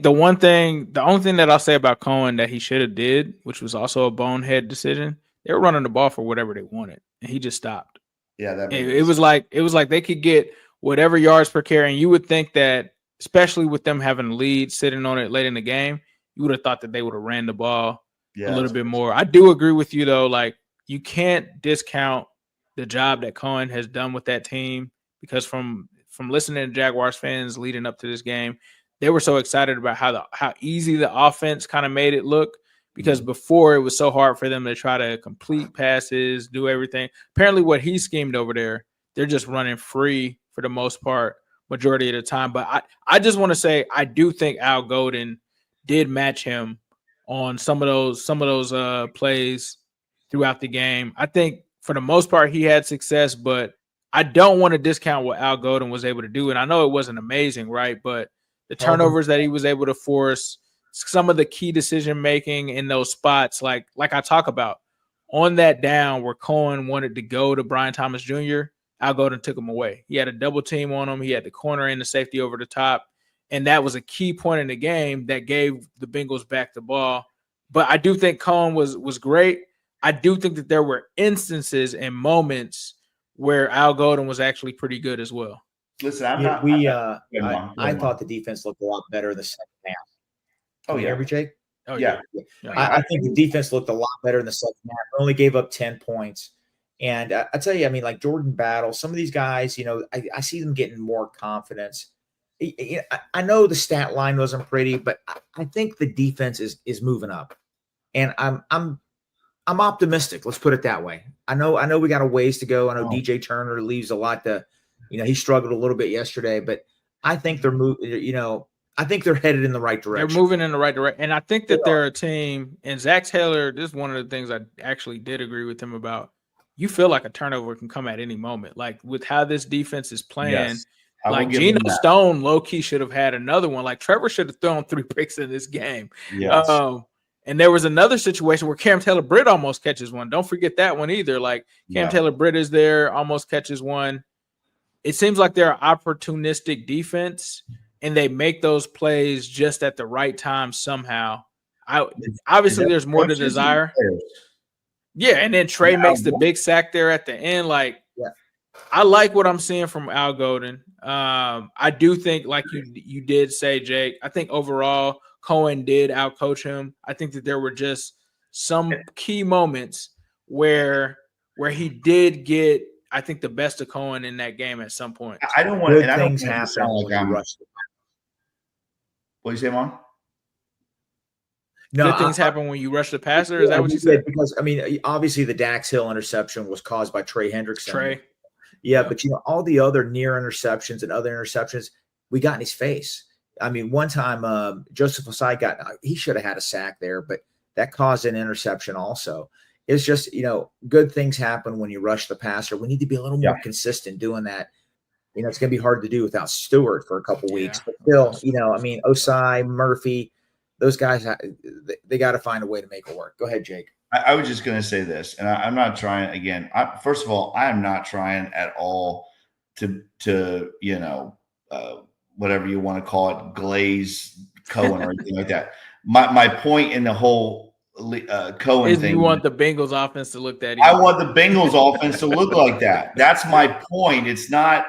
the only thing that I'll say about Cohen that he should have did, which was also a bonehead decision, they were running the ball for whatever they wanted, and he just stopped. Yeah, it was like they could get whatever yards per carry, and you would think that, especially with them having a lead, sitting on it late in the game, you would have thought that they would have ran the ball a little bit more. I do agree with you though. Like, you can't discount the job that Cohen has done with that team, because from listening to Jaguars fans leading up to this game, they were so excited about how easy the offense kind of made it look, because before it was so hard for them to try to complete passes, do everything. Apparently what he schemed over there, they're just running free for the most part, majority of the time. But I just want to say, I do think Al Golden did match him on some of those plays throughout the game. I think for the most part he had success, but I don't want to discount what Al Golden was able to do. And I know it wasn't amazing, right? But the turnovers that he was able to force, some of the key decision making in those spots, like I talk about, on that down where Cohen wanted to go to Brian Thomas Jr., Al Golden took him away. He had a double team on him. He had the corner and the safety over the top. And that was a key point in the game that gave the Bengals back the ball. But I do think Cohen was great. I do think that there were instances and moments where Al Golden was actually pretty good as well. Listen, I thought the defense looked a lot better in the second half. Can you hear me, Jake? Oh, yeah. I think the defense looked a lot better in the second half. We only gave up 10 points. And I tell you, I mean, like Jordan Battle, some of these guys, I see them getting more confidence. I know the stat line wasn't pretty, but I think the defense is moving up, and I'm optimistic. Let's put it that way. I know we got a ways to go. I know DJ Turner leaves a lot to, he struggled a little bit yesterday, but I think they're I think they're headed in the right direction. They're moving in the right direction, and I think that they're a team. And Zach Taylor, this is one of the things I actually did agree with him about. You feel like a turnover can come at any moment, like with how this defense is playing. Yes. Like Geno Stone, low key should have had another one. Like Trevor should have thrown 3 picks in this game. Yes. And there was another situation where Cam Taylor-Britt almost catches one. Don't forget that one either. Like Cam Taylor-Britt is there, almost catches one. It seems like they're an opportunistic defense, and they make those plays just at the right time somehow. Obviously, there's more to desire. Yeah, and then Trey makes the big sack there at the end. Like, I like what I'm seeing from Al Golden. I do think, like you did say, Jake, I think overall Cohen did outcoach him. I think that there were just some key moments where he did get, I think, the best of Cohen in that game at some point. I don't want good things happen like I'm rushed. What do you say, Mom? No, good things happen when you rush the passer. Is that what you said? Because I mean, obviously the Dax Hill interception was caused by Trey Hendrickson. Yeah, but all the other near interceptions and other interceptions we got in his face. I mean, one time Joseph Osai he should have had a sack there, but that caused an interception also. It's just, good things happen when you rush the passer. We need to be a little more consistent doing that. It's going to be hard to do without Stewart for a couple weeks, but still, I mean, Osai, Murphy, those guys, they got to find a way to make it work. Go ahead, Jake. I was just going to say this, and I'm not trying again. First of all, I am not trying at all to whatever you want to call it, glaze Cohen or anything like that. My point in the whole Cohen thing, you want the Bengals offense to look that. I want the Bengals offense to look like that. That's my point. It's not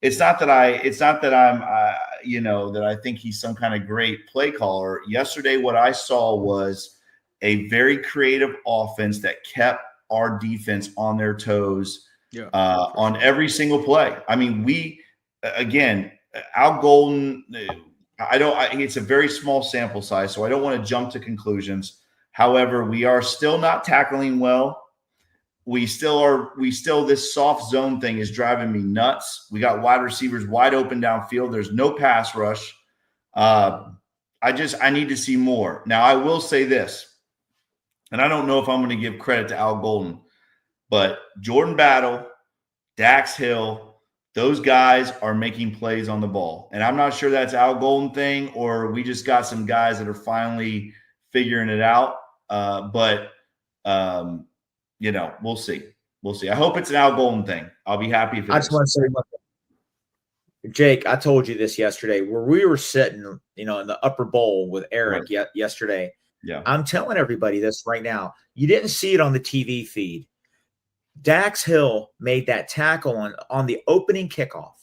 that I'm that I think he's some kind of great play caller. Yesterday, what I saw was a very creative offense that kept our defense on their toes on every single play. I mean, Al Golden, it's a very small sample size, so I don't want to jump to conclusions. However, we are still not tackling well. This soft zone thing is driving me nuts. We got wide receivers wide open downfield. There's no pass rush. I need to see more. Now, I will say this, and I don't know if I'm going to give credit to Al Golden, but Jordan Battle, Dax Hill, those guys are making plays on the ball. And I'm not sure that's Al Golden thing or we just got some guys that are finally figuring it out. We'll see. We'll see. I hope it's an Al Golden thing. I'll be happy if it is. I just want to say one thing. Jake, I told you this yesterday where we were sitting, in the upper bowl with Eric yesterday. Yeah. I'm telling everybody this right now. You didn't see it on the TV feed. Dax Hill made that tackle on the opening kickoff.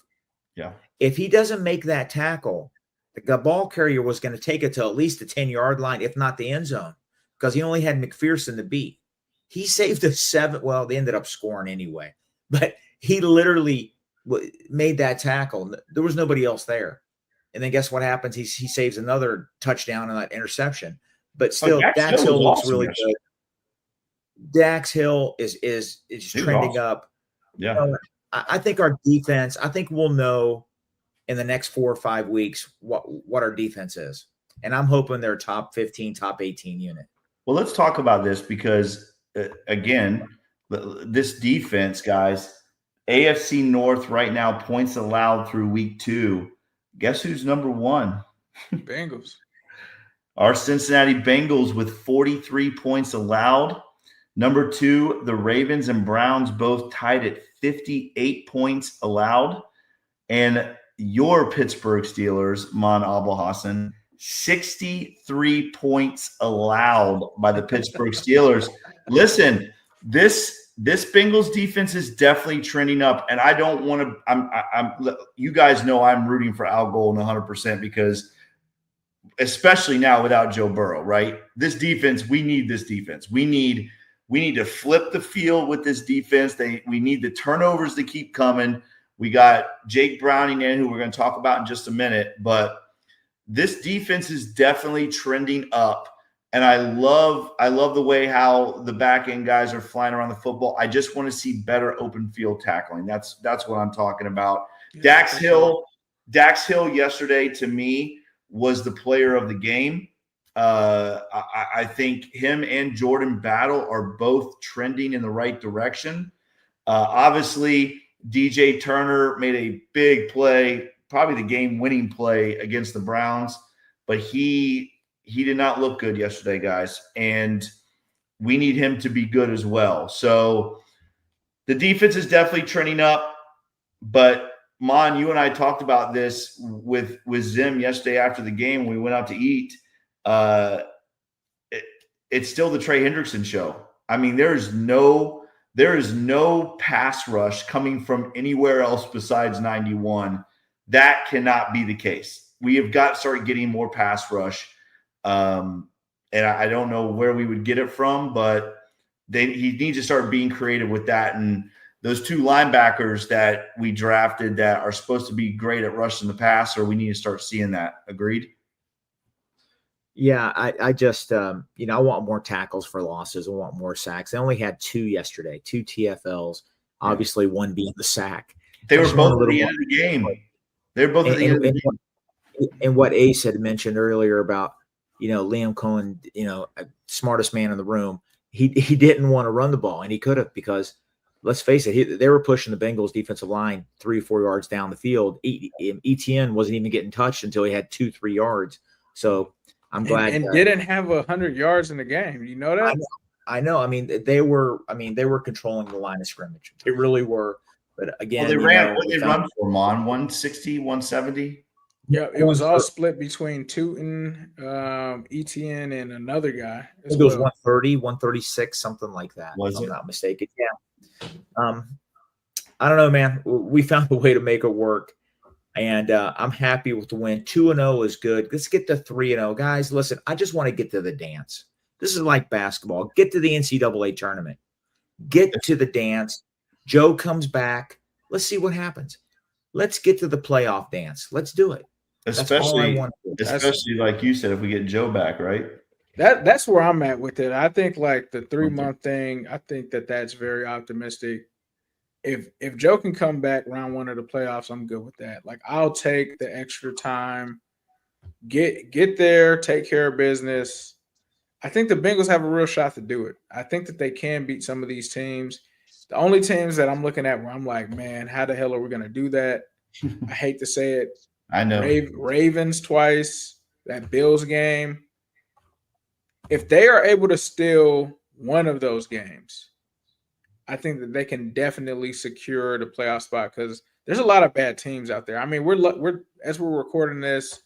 Yeah. If he doesn't make that tackle, the ball carrier was going to take it to at least the 10-yard line, if not the end zone, because he only had McPherson to beat. He saved a 7. Well, they ended up scoring anyway, but he literally made that tackle. There was nobody else there. And then guess what happens? He saves another touchdown on that interception. But still, Dax Hill looks really good. Dax Hill is trending up. Yeah. I think our defense, I think we'll know in the next 4 or 5 weeks what our defense is. And I'm hoping they're top 15, top 18 unit. Well, let's talk about this because, again, this defense, guys, AFC North right now, points allowed through week 2. Guess who's number 1? Bengals. Our Cincinnati Bengals with 43 points allowed. Number 2, the Ravens and Browns both tied at 58 points allowed. And your Pittsburgh Steelers, Mon Abel Hassan, 63 points allowed by the Pittsburgh Steelers. Listen, this Bengals defense is definitely trending up, and I don't want to. I'm. You guys know I'm rooting for Al Golden 100% because, especially now without Joe Burrow, right? This defense, we need this defense. We need We need to flip the field with this defense. We need the turnovers to keep coming. We got Jake Browning in, who we're going to talk about in just a minute, but this defense is definitely trending up. And I love the way how the back end guys are flying around the football. I just want to see better open field tackling. That's what I'm talking about. Yeah, Dax Hill yesterday, to me, was the player of the game. I think him and Jordan Battle are both trending in the right direction. Obviously, DJ Turner made a big play, probably the game-winning play against the Browns, but he did not look good yesterday, guys, and we need him to be good as well. So the defense is definitely trending up, but Mon, you and I talked about this with Zim yesterday after the game when we went out to eat. It's still the Trey Hendrickson show. I mean, there is no pass rush coming from anywhere else besides 91. That cannot be the case. We have got to start getting more pass rush. And I don't know where we would get it from, but he needs to start being creative with that. And those two linebackers that we drafted that are supposed to be great at rushing the passer, we need to start seeing that. Agreed? Yeah, I just, I want more tackles for losses. I want more sacks. They only had 2 yesterday, 2 TFLs, obviously one being the sack. They were both at the end of the game. They were both at the end of the game. And what Ace had mentioned earlier about, Liam Cohen, smartest man in the room, he didn't want to run the ball, and he could have, because let's face it, they were pushing the Bengals defensive line 3 or 4 yards down the field. ETN wasn't even getting touched until he had 2-3 yards. So I'm glad. And didn't have 100 yards in the game. You know that? I know. I mean, they were controlling the line of scrimmage. They really were. But again, they ran. What did they run for, Mon? 160, 170? Yeah, it was all split between Tootin, ETN, and another guy. It was 130, 136, something like that. Was if I'm it? not mistaken. Yeah. I don't know, man. We found a way to make it work. And I'm happy with the win. 2-0 is good. Let's get to 3-0. Guys, listen, I just want to get to the dance. This is like basketball. Get to the NCAA tournament. Get to the dance. Joe comes back. Let's see what happens. Let's get to the playoff dance. Let's do it. Especially like you said, if we get Joe back, right? That's where I'm at with it. I think like the 3-month thing, I think that's very optimistic. If Joe can come back round 1 of the playoffs, I'm good with that. Like, I'll take the extra time, get there, take care of business. I think the Bengals have a real shot to do it. I think that they can beat some of these teams. The only teams that I'm looking at where I'm like, man, how the hell are we going to do that? I hate to say it. I know. Ravens twice, that Bills game. If they are able to steal one of those games, I think that they can definitely secure the playoff spot, because there's a lot of bad teams out there. I mean, we're as we're recording this,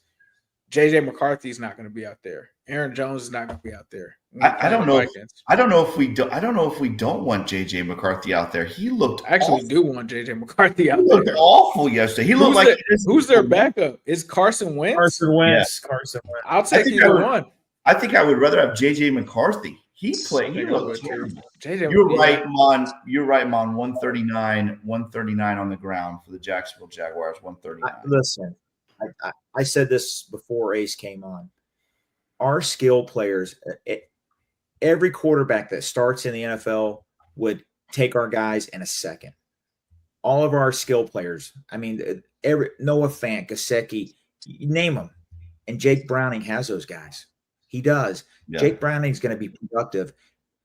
JJ McCarthy's not going to be out there. Aaron Jones is not going to be out there. I don't know. I don't know if we don't want JJ McCarthy out there. He looked. I actually do want JJ McCarthy out there. He looked awful yesterday. He looked like who's their backup? Is Carson Wentz? Carson Wentz. Yeah. Carson Wentz. I'll take either one. I think I would rather have JJ McCarthy. He looked terrible. You're right, Mon. You're right, Mon. 139 on the ground for the Jacksonville Jaguars. 139. Listen, I said this before Ace came on. Our skill players, every quarterback that starts in the NFL would take our guys in a second. All of our skill players. I mean, Noah Fant, Gesicki, you name them. And Jake Browning has those guys. He does. Yeah. Jake Browning's going to be productive.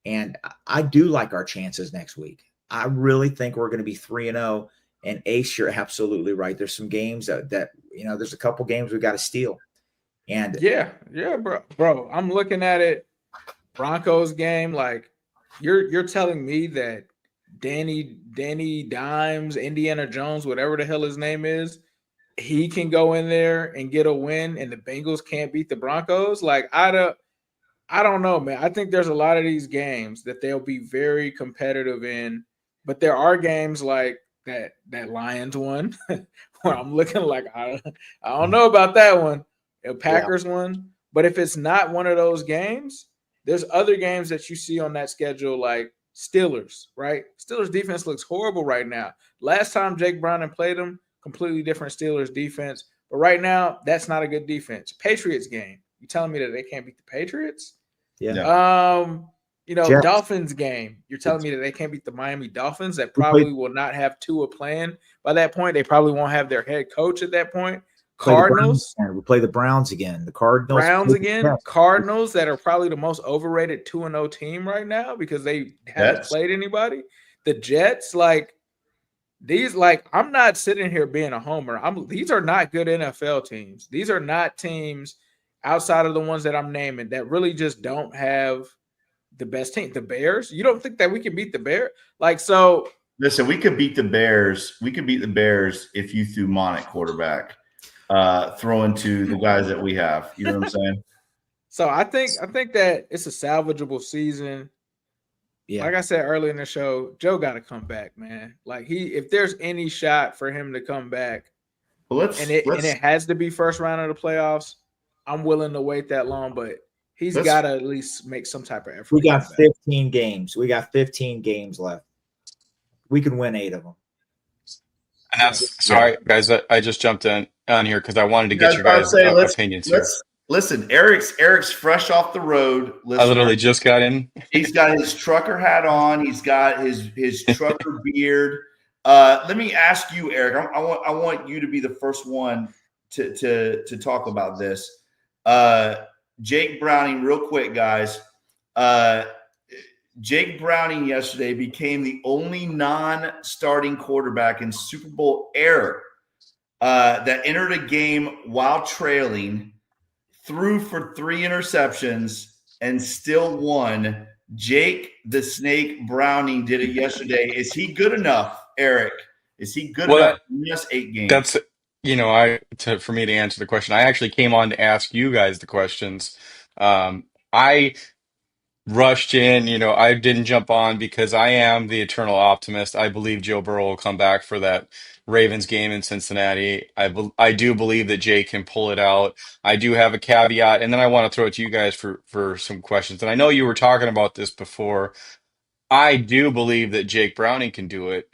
And I do like our chances next week. I really think we're going to be 3-0. And Ace, you're absolutely right. There's some games that there's a couple games we got to steal. And yeah, bro. I'm looking at it. Broncos game, like you're telling me that Danny Dimes, Indiana Jones, whatever the hell his name is, he can go in there and get a win, and the Bengals can't beat the Broncos? Like, I don't know, man. I think there's a lot of these games that they'll be very competitive in, but there are games like that Lions one where I'm looking like I don't know about that one. The Packers one. But if it's not one of those games, There's other games that you see on that schedule, like Steelers, right? Steelers defense looks horrible right now. Last time Jake Browning played them, completely different Steelers defense. But right now, that's not a good defense. Patriots game. You telling me that they can't beat the Patriots? Yeah. Jets. Dolphins game. You're telling me that they can't beat the Miami Dolphins that probably will not have Tua playing by that point. They probably won't have their head coach at that point. Cardinals. We play the Browns again. The Cardinals. Browns again. Cardinals that are probably the most overrated 2-0 team right now because they haven't played anybody. The Jets, I'm not sitting here being a homer. These are not good NFL teams. These are not teams outside of the ones that I'm naming that really just don't have the best team. The Bears? You don't think that we can beat the Bears? Listen, we could beat the Bears. We could beat the Bears if you threw Mon at quarterback, throwing to the guys that we have. You know what I'm saying? So I think that it's a salvageable season. Yeah. Like I said earlier in the show, Joe got to come back, man. If there's any shot for him to come back, and it has to be first round of the playoffs, I'm willing to wait that long, but he's got to at least make some type of effort. We got 15 games. We got 15 games left. We can win 8 of them. And sorry, guys. I just jumped on here because I wanted to get your guys' opinions here. Listen, Eric's fresh off the road. I literally just got in. He's got his trucker hat on. He's got his trucker beard. Let me ask you, Eric. I want you to be the first one to talk about this. Jake Browning, real quick, guys. Jake Browning yesterday became the only non-starting quarterback in Super Bowl era that entered a game while trailing, threw for 3 interceptions, and still won. Jake the Snake Browning did it yesterday. Is he good enough, Eric? Is he good enough to miss 8 games? That's for me to answer the question. I actually came on to ask you guys the questions. I rushed in, I didn't jump on because I am the eternal optimist. I believe Joe Burrow will come back for that Ravens game in Cincinnati. I do believe that Jay can pull it out. I do have a caveat, and then I want to throw it to you guys for some questions. And I know you were talking about this before. I do believe that Jake Browning can do it,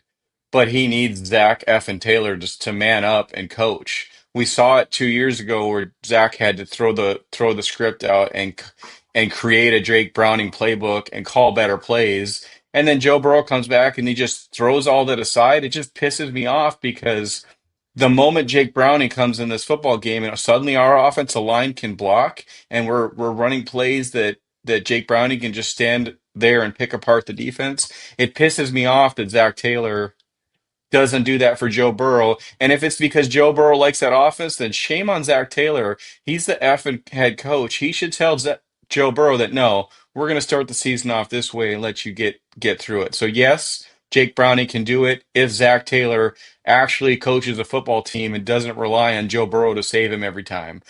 but he needs Zach and Taylor just to man up and coach. We saw it 2 years ago where Zach had to throw the script out and create a Jake Browning playbook and call better plays. And then Joe Burrow comes back and he just throws all that aside. It just pisses me off because the moment Jake Browning comes in this football game and suddenly our offensive line can block and we're running plays that Jake Browning can just stand there and pick apart the defense, it pisses me off that Zach Taylor doesn't do that for Joe Burrow. And if it's because Joe Burrow likes that offense, then shame on Zach Taylor. He's the effing head coach. He should tell Joe Burrow that, no, we're going to start the season off this way and let you get through it. So, yes, Jake Browning can do it if Zach Taylor actually coaches a football team and doesn't rely on Joe Burrow to save him every time.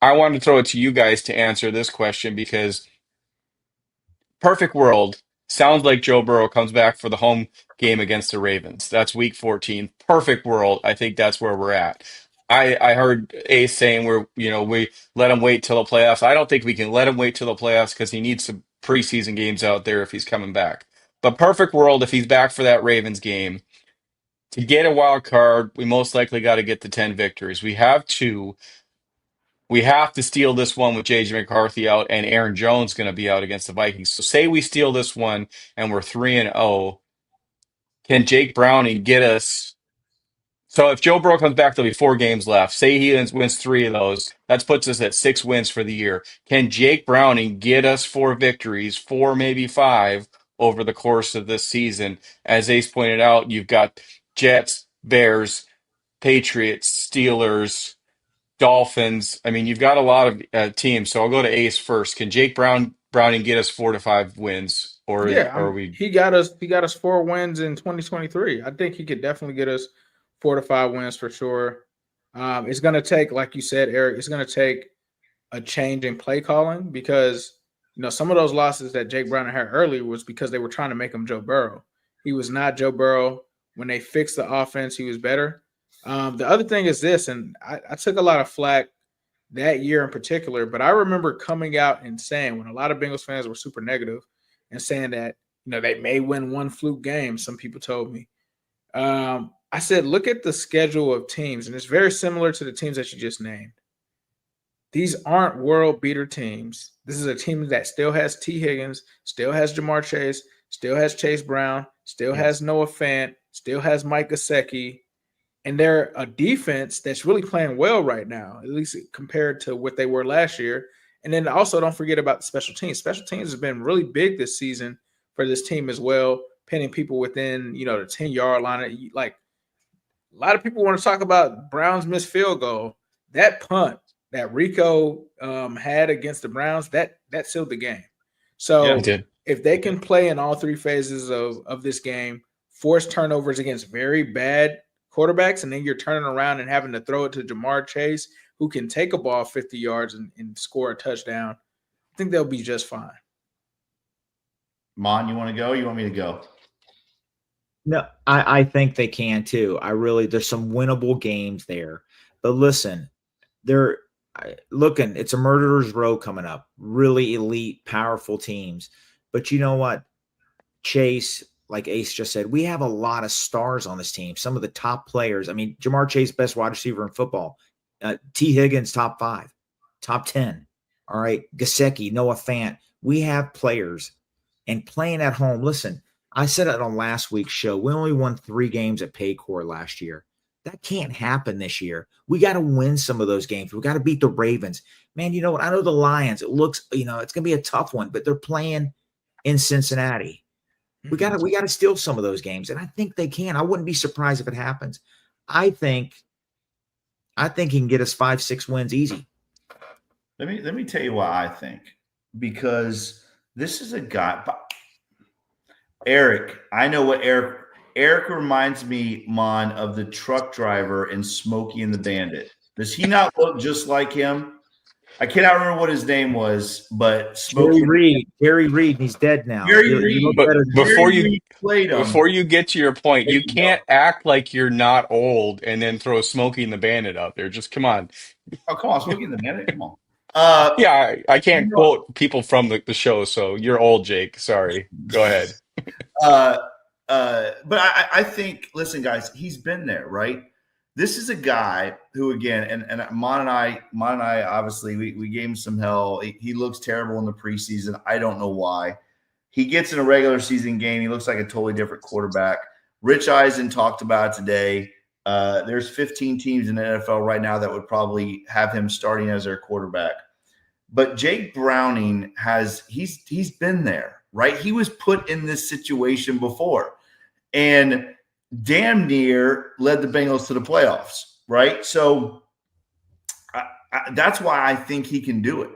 I wanted to throw it to you guys to answer this question because perfect world sounds like Joe Burrow comes back for the home game against the Ravens. That's week 14. Perfect world. I think that's where we're at. I heard Ace saying we let him wait till the playoffs. I don't think we can let him wait till the playoffs because he needs some preseason games out there if he's coming back. But perfect world, if he's back for that Ravens game, to get a wild card, we most likely got to get the 10 victories. We have 2. We have to steal this one with J.J. McCarthy out and Aaron Jones going to be out against the Vikings. So say we steal this one and we're 3-0. Can Jake Browning get us? So if Joe Burrow comes back, there'll be 4 games left. Say he wins 3 of those. That puts us at 6 wins for the year. Can Jake Browning get us 4 victories, 4, maybe 5, over the course of this season? As Ace pointed out, you've got Jets, Bears, Patriots, Steelers, Dolphins. I mean, you've got a lot of teams. So I'll go to Ace first. Can Jake Browning get us 4 to 5 wins, or are we? He got us 4 wins in 2023. I think he could definitely get us 4 to 5 wins for sure. It's going to take, like you said, Eric, it's going to take a change in play calling because, some of those losses that Jake Browning had earlier was because they were trying to make him Joe Burrow. He was not Joe Burrow. When they fixed the offense, he was better. The other thing is this, and I took a lot of flack that year in particular, but I remember coming out and saying, when a lot of Bengals fans were super negative and saying that, they may win one fluke game, some people told me. I said, look at the schedule of teams, and it's very similar to the teams that you just named. These aren't world beater teams. This is a team that still has T. Higgins, still has Jamar Chase, still has Chase Brown, still has Noah Fant, still has Mike Gesicki. And they're a defense that's really playing well right now, at least compared to what they were last year. And then also don't forget about the special teams. Special teams has been really big this season for this team as well, pinning people within, the 10-yard line. Like, a lot of people want to talk about Browns' missed field goal. That punt that Rico had against the Browns, that sealed the game. So if they can play in all three phases of this game, force turnovers against very bad quarterbacks, and then you're turning around and having to throw it to Jamar Chase, who can take a ball 50 yards and score a touchdown, I think they'll be just fine. Mon, you want to go? You want me to go? No, I think they can too. There's some winnable games there. But listen, it's a murderer's row coming up. Really elite, powerful teams. But you know what? Chase, like Ace just said, we have a lot of stars on this team. Some of the top players. I mean, Jamar Chase, best wide receiver in football. T. Higgins, top 5, top 10. All right. Gesicki, Noah Fant. We have players. And playing at home, listen, I said it on last week's show. We only won 3 games at Paycor last year. That can't happen this year. We got to win some of those games. We got to beat the Ravens. Man, you know what? I know the Lions. It looks, it's going to be a tough one, but they're playing in Cincinnati. We got to steal some of those games, and I think they can. I wouldn't be surprised if it happens. I think he can get us 5-6 wins easy. Let me tell you why I think, because this is a guy, Eric. I know what Eric reminds me, Mon, of the truck driver in Smokey and the Bandit. Does he not look just like him? I cannot remember what his name was, but Jerry Reed, he's dead now. But before you get to your point, you can't act like you're not old and then throw Smokey and the Bandit out there. Just come on. Oh, come on, Smokey and the Bandit, come on. Yeah, I can't quote people from the show, so you're old, Jake. Sorry. Go ahead. But I think, listen, guys, he's been there, right? This is a guy who, again, and Mon and I, obviously, we gave him some hell. He looks terrible in the preseason. I don't know why. He gets in a regular season game. He looks like a totally different quarterback. Rich Eisen talked about it today. There's 15 teams in the NFL right now that would probably have him starting as their quarterback. But Jake Browning he's been there, right? He was put in this situation before and damn near led the Bengals to the playoffs, right? So that's why I think he can do it.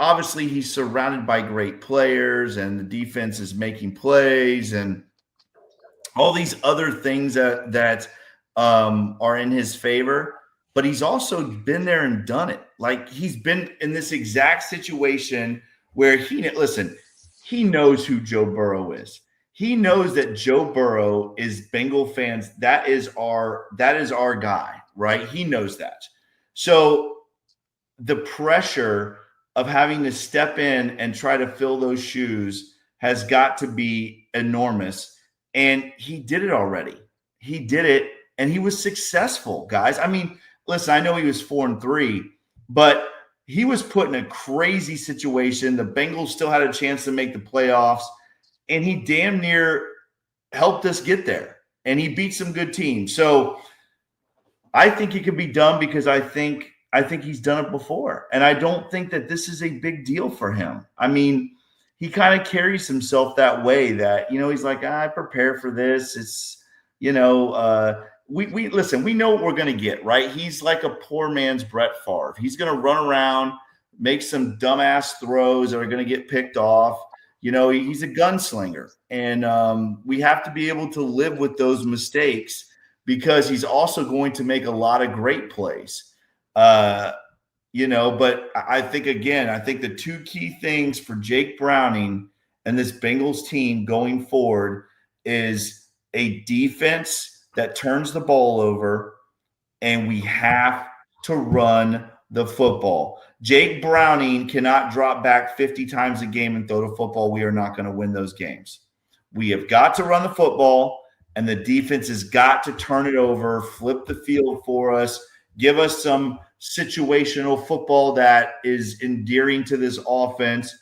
Obviously, he's surrounded by great players, and the defense is making plays, and all these other things that are in his favor. But he's also been there and done it. Like, he's been in this exact situation where he knows who Joe Burrow is. He knows that Joe Burrow is Bengal fans. That is our guy, right? He knows that. So the pressure of having to step in and try to fill those shoes has got to be enormous. And he did it already. He did it, and he was successful, guys. I mean, listen, I know he was 4-3, but he was put in a crazy situation. The Bengals still had a chance to make the playoffs, and he damn near helped us get there. And he beat some good teams. So I think it could be done because I think he's done it before. And I don't think that this is a big deal for him. I mean, he kind of carries himself that way that, he's like, I prepare for this. It's, we listen, we know what we're going to get, right? He's like a poor man's Brett Favre. He's going to run around, make some dumbass throws that are going to get picked off. He's a gunslinger, and we have to be able to live with those mistakes because he's also going to make a lot of great plays. But I think the two key things for Jake Browning and this Bengals team going forward is a defense that turns the ball over, and we have to run the football. Jake Browning cannot drop back 50 times a game and throw the football. We are not going to win those games. We have got to run the football, and the defense has got to turn it over, flip the field for us, give us some situational football that is endearing to this offense,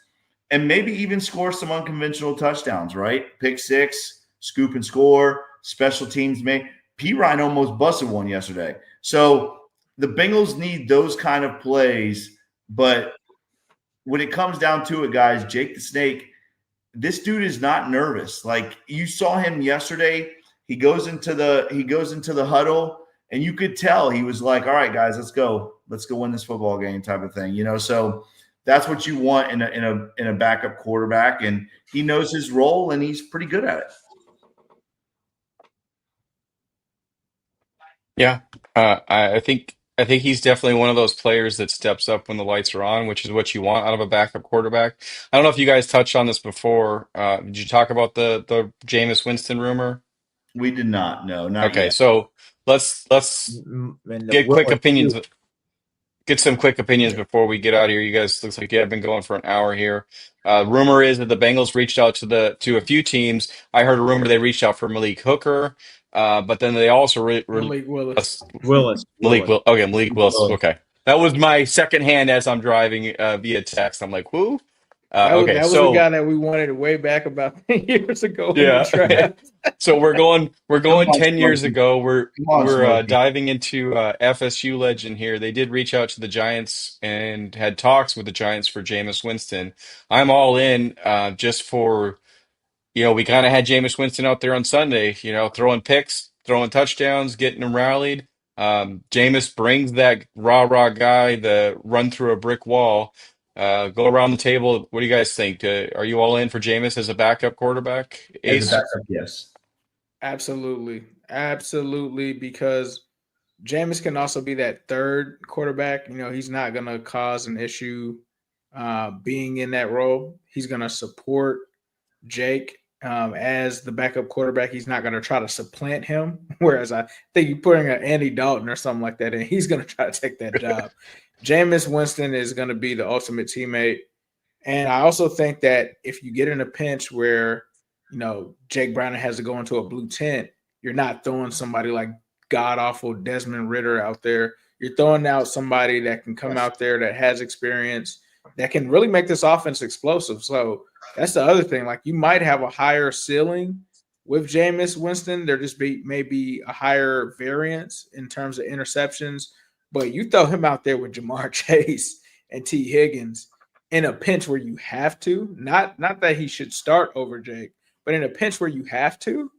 and maybe even score some unconventional touchdowns, right? Pick six, scoop and score, special teams may. P. Ryan almost busted one yesterday. So the Bengals need those kind of plays, but when it comes down to it, guys, Jake the Snake, this dude is not nervous. Like you saw him yesterday, he goes into the huddle, and you could tell he was like, "All right, guys, let's go win this football game," type of thing. So that's what you want in a backup quarterback, and he knows his role, and he's pretty good at it. Yeah, I think he's definitely one of those players that steps up when the lights are on, which is what you want out of a backup quarterback. I don't know if you guys touched on this before. Did you talk about the Jameis Winston rumor? We did not. No, not Okay, yet. so let's And get Will, quick opinions. Get some quick opinions before we get out of here. You guys looks like you have been going for an hour here. Rumor is that the Bengals reached out to a few teams. I heard a rumor they reached out for Malik Hooker, but then they also Malik Willis. Malik Willis. Okay, that was my second hand as I'm driving via text. I'm like, who? That Okay, was so a guy that we wanted way back about 10 years ago in yeah. the draft. So we're going Come on, 10 years Smokey. ago. We're Come on, Smokey. diving into FSU legend here. They did reach out to the Giants and had talks with the Giants for Jameis Winston. I'm all in just for, we kind of had Jameis Winston out there on Sunday, throwing picks, throwing touchdowns, getting them rallied. Jameis brings that rah-rah guy, the run through a brick wall. Go around the table. What do you guys think? Are you all in for Jameis as a backup quarterback? As Ace? a backup, yes. Absolutely, because Jameis can also be that third quarterback. He's not going to cause an issue being in that role. He's going to support Jake as the backup quarterback. He's not going to try to supplant him. Whereas I think you're putting an Andy Dalton or something like that in, he's going to try to take that job. Jameis Winston is going to be the ultimate teammate. And I also think that if you get in a pinch where, Jake Browning has to go into a blue tent, you're not throwing somebody like god-awful Desmond Ridder out there. You're throwing out somebody that can come out there that has experience, that can really make this offense explosive. So that's the other thing. Like, you might have a higher ceiling with Jameis Winston. There just may be a higher variance in terms of interceptions. But you throw him out there with Jamar Chase and T. Higgins in a pinch where you have to, not that he should start over Jake, but in a pinch where you have to.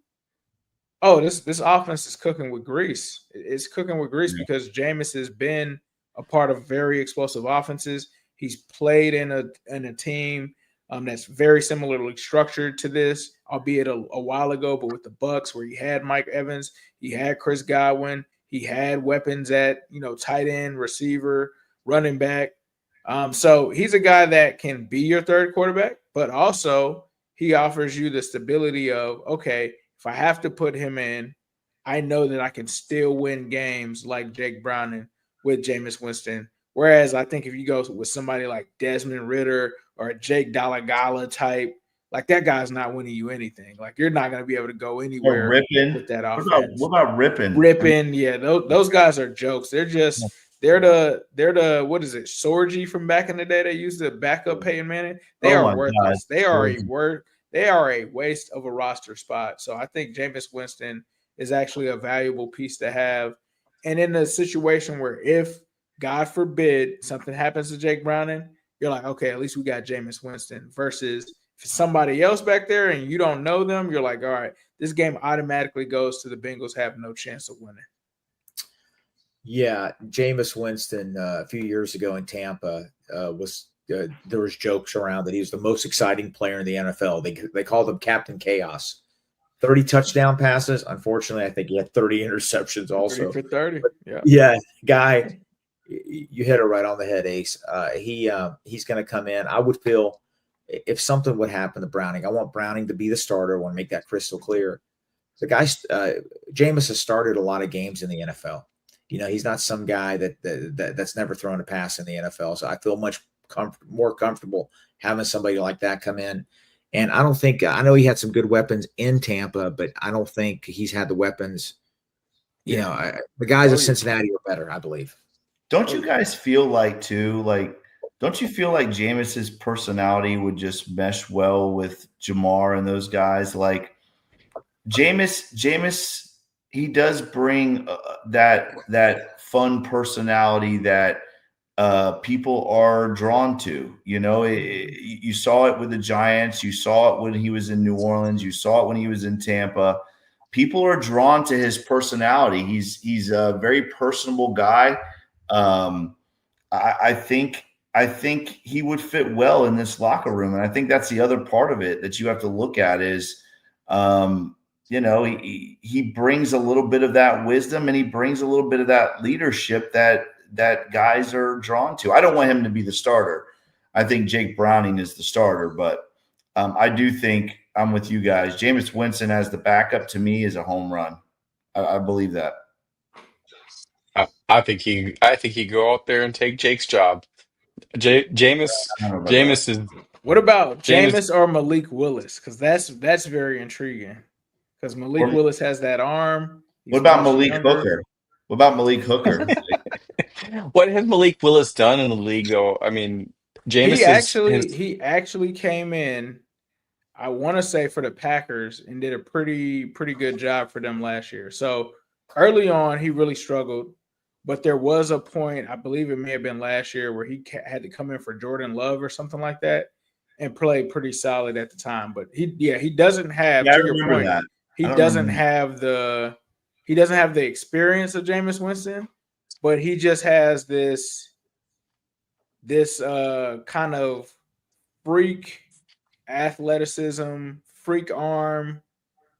Oh, this offense is cooking with grease. It's cooking with grease because Jameis has been a part of very explosive offenses. He's played in a team that's very similarly structured to this, albeit a while ago, but with the Bucs, where he had Mike Evans, he had Chris Godwin. He had weapons at, tight end, receiver, running back. So he's a guy that can be your third quarterback, but also he offers you the stability of, okay, if I have to put him in, I know that I can still win games like Jake Browning with Jameis Winston. Whereas I think if you go with somebody like Desmond Ridder or a Jake Dalagala type, like, that guy's not winning you anything. Like, you're not going to be able to go anywhere with that offense. What about Rippin? Rippin, yeah, those guys are jokes. They're the what is it, Sorgi from back in the day that used to back up Peyton Manning? They are worthless. They are a waste of a roster spot. So I think Jameis Winston is actually a valuable piece to have. And in a situation where, if God forbid something happens to Jake Browning, you're like, okay, at least we got Jameis Winston, versus if somebody else back there and you don't know them, you're like, all right, this game automatically goes to the Bengals have no chance of winning. Yeah, Jameis Winston a few years ago in Tampa there was jokes around that he was the most exciting player in the NFL. They called him Captain Chaos. 30 touchdown passes. Unfortunately, I think he had 30 interceptions also. 30 for 30. Yeah, guy, you hit it right on the head, Ace. He's going to come in. I would feel if something would happen to Browning, I want Browning to be the starter. I want to make that crystal clear. The guy, Jameis has started a lot of games in the NFL. He's not some guy that's never thrown a pass in the NFL. So I feel much more comfortable having somebody like that come in. And I know he had some good weapons in Tampa, but I don't think he's had the weapons. The guys of Cincinnati are better, I believe. Don't you guys feel like too, don't you feel like Jameis's personality would just mesh well with Jamar and those guys? Like Jameis, he does bring that fun personality that people are drawn to. You saw it with the Giants. You saw it when he was in New Orleans. You saw it when he was in Tampa. People are drawn to his personality. He's a very personable guy. I think he would fit well in this locker room, and I think that's the other part of it that you have to look at is, he brings a little bit of that wisdom, and he brings a little bit of that leadership that guys are drawn to. I don't want him to be the starter. I think Jake Browning is the starter, but I do think I'm with you guys. Jameis Winston as the backup to me is a home run. I believe that. I think he go out there and take Jake's job. Jameis is. What about Jameis- Jameis or Malik Willis? Because that's very intriguing. Because Malik Willis has that arm. What about Malik Hooker? What about Malik Hooker? What has Malik Willis done in the league, though? I mean, Jameis he actually came in, I want to say, for the Packers and did a pretty good job for them last year. So early on, he really struggled. But there was a point, I believe it may have been last year, where he had to come in for Jordan Love or something like that and play pretty solid at the time. But he doesn't have, to your point, he doesn't have the experience of Jameis Winston, but he just has this kind of freak athleticism, freak arm.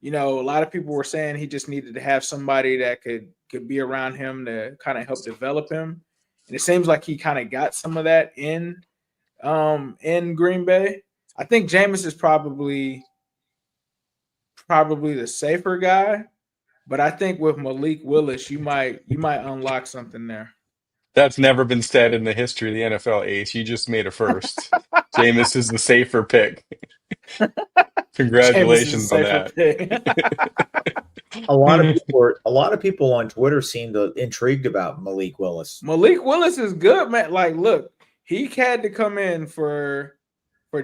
A lot of people were saying he just needed to have somebody that could be around him to kind of help develop him. And it seems like he kind of got some of that in Green Bay. I think Jameis is probably the safer guy, but I think with Malik Willis, you might unlock something there. That's never been said in the history of the NFL, Ace. You just made a first. Jameis is the safer pick. Congratulations on that. A lot of people on Twitter seemed intrigued about Malik Willis. Malik Willis is good, man. Like, look, he had to come in for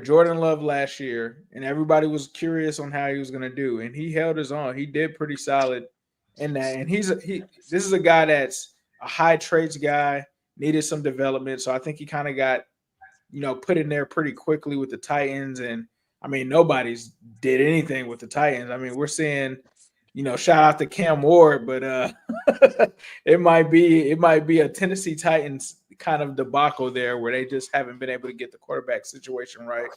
Jordan Love last year, and everybody was curious on how he was going to do, and he held his own. He did pretty solid in that, and this is a guy that's a high traits guy, needed some development, so I think he kind of got put in there pretty quickly with the Titans, and I mean nobody's did anything with the Titans. I mean, we're seeing. Shout out to Cam Ward, but it might be a Tennessee Titans kind of debacle there where they just haven't been able to get the quarterback situation right.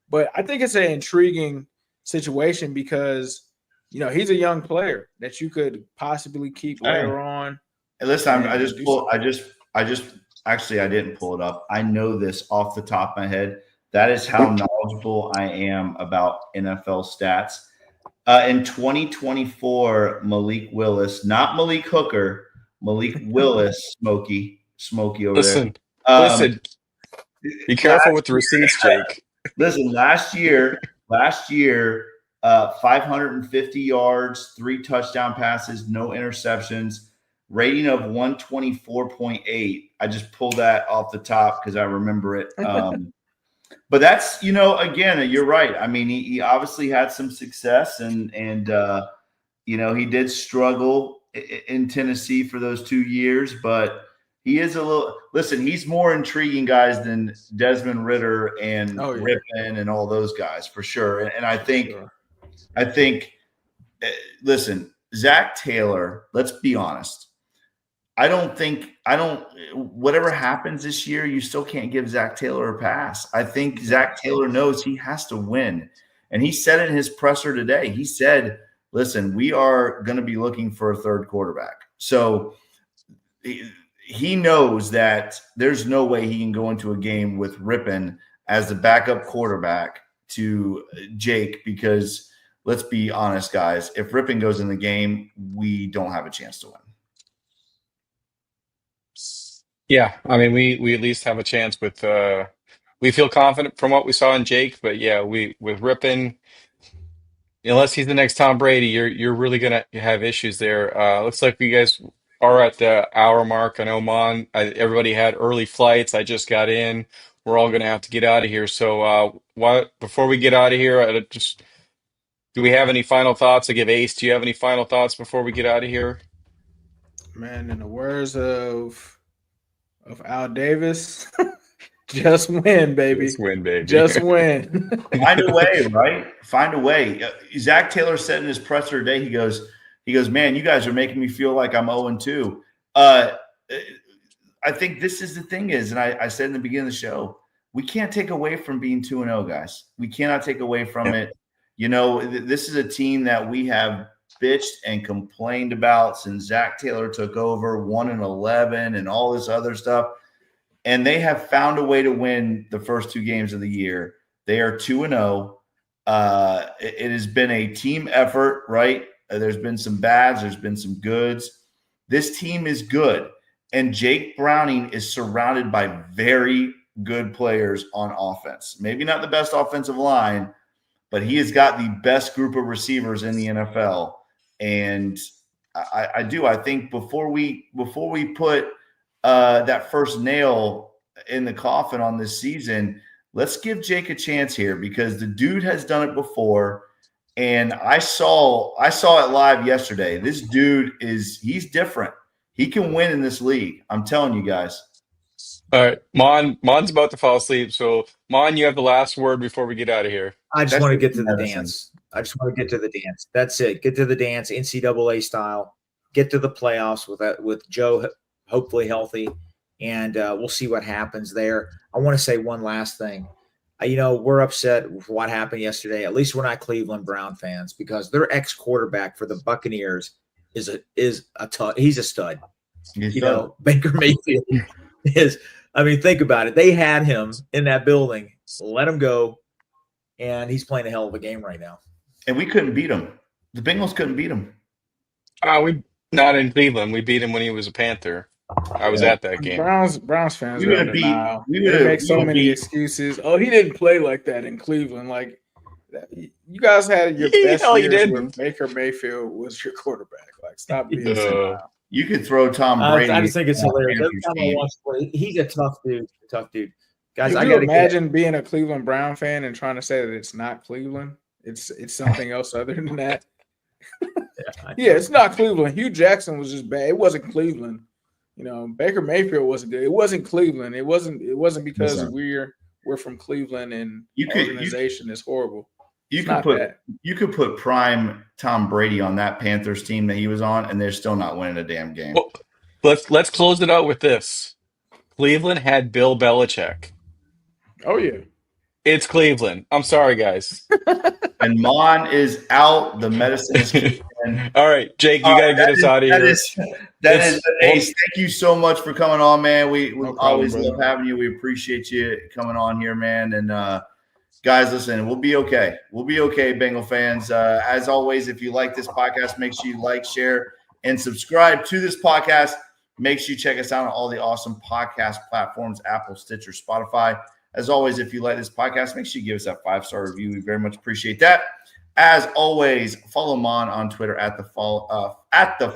But I think it's an intriguing situation because he's a young player that you could possibly keep later on. Hey, listen, I didn't pull it up. I know this off the top of my head. That is how knowledgeable I am about NFL stats. In 2024, Malik Willis, not Malik Hooker, Malik Willis, Smokey over there. Listen. Be careful with the receipts, Jake. Listen, last year, 550 yards, 3 touchdown passes, no interceptions, rating of 124.8. I just pulled that off the top because I remember it. But that's, again, you're right. I mean, he obviously had some success and he did struggle in Tennessee for those 2 years, but he is he's more intriguing guys than Desmond Ridder and Rippon and all those guys for sure. And I think, listen, Zach Taylor, let's be honest. Whatever happens this year, you still can't give Zach Taylor a pass. I think Zach Taylor knows he has to win. And he said in his presser today, he said, listen, we are going to be looking for a third quarterback. So he knows that there's no way he can go into a game with Rippon as the backup quarterback to Jake, because let's be honest, guys, if Rippon goes in the game, we don't have a chance to win. Yeah, I mean, we at least have a chance with we feel confident from what we saw in Jake, but yeah, we with Rippon, unless he's the next Tom Brady, you're really gonna have issues there. Looks like we guys are at the hour mark. I know everybody had early flights. I just got in. We're all gonna have to get out of here. So what before we get out of here, just do we have any final thoughts? I give Ace. Do you have any final thoughts before we get out of here? Man, in the words of Al Davis, just win, baby. Just win, baby. Just win. Find a way, right? Find a way. Zach Taylor said in his presser today, he goes, man, you guys are making me feel like I'm 0-2. I think this is the thing is, and I said in the beginning of the show, we can't take away from being 2-0, guys. We cannot take away from it. You know, this is a team that we have bitched and complained about since Zach Taylor took over, 1-11 and all this other stuff. And they have found a way to win the first 2 games of the year. They are 2-0. It has been a team effort, right? There's been some bads. There's been some goods. This team is good. And Jake Browning is surrounded by very good players on offense. Maybe not the best offensive line, but he has got the best group of receivers in the NFL. And I think before we put that first nail in the coffin on this season, let's give Jake a chance here because the dude has done it before. And I saw it live yesterday. This dude he's different. He can win in this league. I'm telling you guys. All right, Mon's about to fall asleep. So, Mon, you have the last word before we get out of here. I just want to get to the dance. That's it. Get to the dance, NCAA style. Get to the playoffs with Joe hopefully healthy, and we'll see what happens there. I want to say one last thing. We're upset with what happened yesterday. At least we're not Cleveland Brown fans because their ex-quarterback for the Buccaneers he's a stud. Baker Mayfield is. I mean, think about it. They had him in that building, let him go, and he's playing a hell of a game right now. And we couldn't beat him. The Bengals couldn't beat him. We not in Cleveland. We beat him when he was a Panther. I was at that game. Browns fans are in denial. They make so many excuses. Oh, he didn't play like that in Cleveland. Like you guys had your best years when Baker Mayfield was your quarterback. Like, stop being so. You could throw Tom Brady. I just think it's hilarious. Every time I watch play, he's a tough dude. Guys, I gotta imagine being a Cleveland Brown fan and trying to say that it's not Cleveland. It's something else other than that. Yeah, it's not Cleveland. Hugh Jackson was just bad. It wasn't Cleveland. Baker Mayfield wasn't good. It wasn't Cleveland. It wasn't because we're from Cleveland and organization is horrible. You could put prime Tom Brady on that Panthers team that he was on, and they're still not winning a damn game. Well, let's close it out with this. Cleveland had Bill Belichick. Oh yeah, it's Cleveland. I'm sorry, guys. And Mon is out. The medicine is kicking in. All right, Jake, you gotta get us out of here. That is Ace. Thank you so much for coming on, man. We always love having you. We appreciate you coming on here, man. And guys, listen, we'll be okay. We'll be okay, Bengal fans. As always, if you like this podcast, make sure you like, share, and subscribe to this podcast. Make sure you check us out on all the awesome podcast platforms, Apple, Stitcher, Spotify. As always, if you like this podcast, make sure you give us that 5-star review. We very much appreciate that. As always, follow Mon on Twitter at the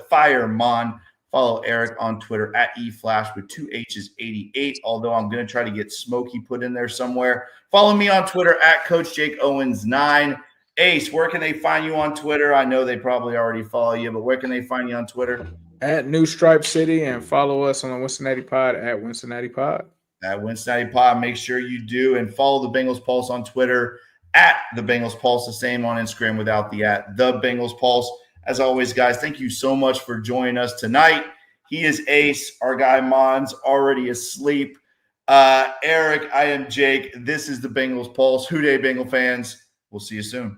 Fire Mon. Follow Eric on Twitter at eFlash with 2 H's 88. Although I'm going to try to get Smokey put in there somewhere. Follow me on Twitter at Coach Jake Owens 9. Ace, where can they find you on Twitter? I know they probably already follow you, but where can they find you on Twitter? At New Stripe City, and follow us on the Wincinnati Pod at Wincinnati Pod. At Wincinnati Pod, make sure you do, and follow the Bengals Pulse on Twitter at the Bengals Pulse, the same on Instagram without the at the Bengals Pulse. As always, guys, thank you so much for joining us tonight. He is Ace. Our guy Mon's already asleep. Eric, I am Jake. This is the Bengals Pulse. Hoo day, Bengal fans. We'll see you soon.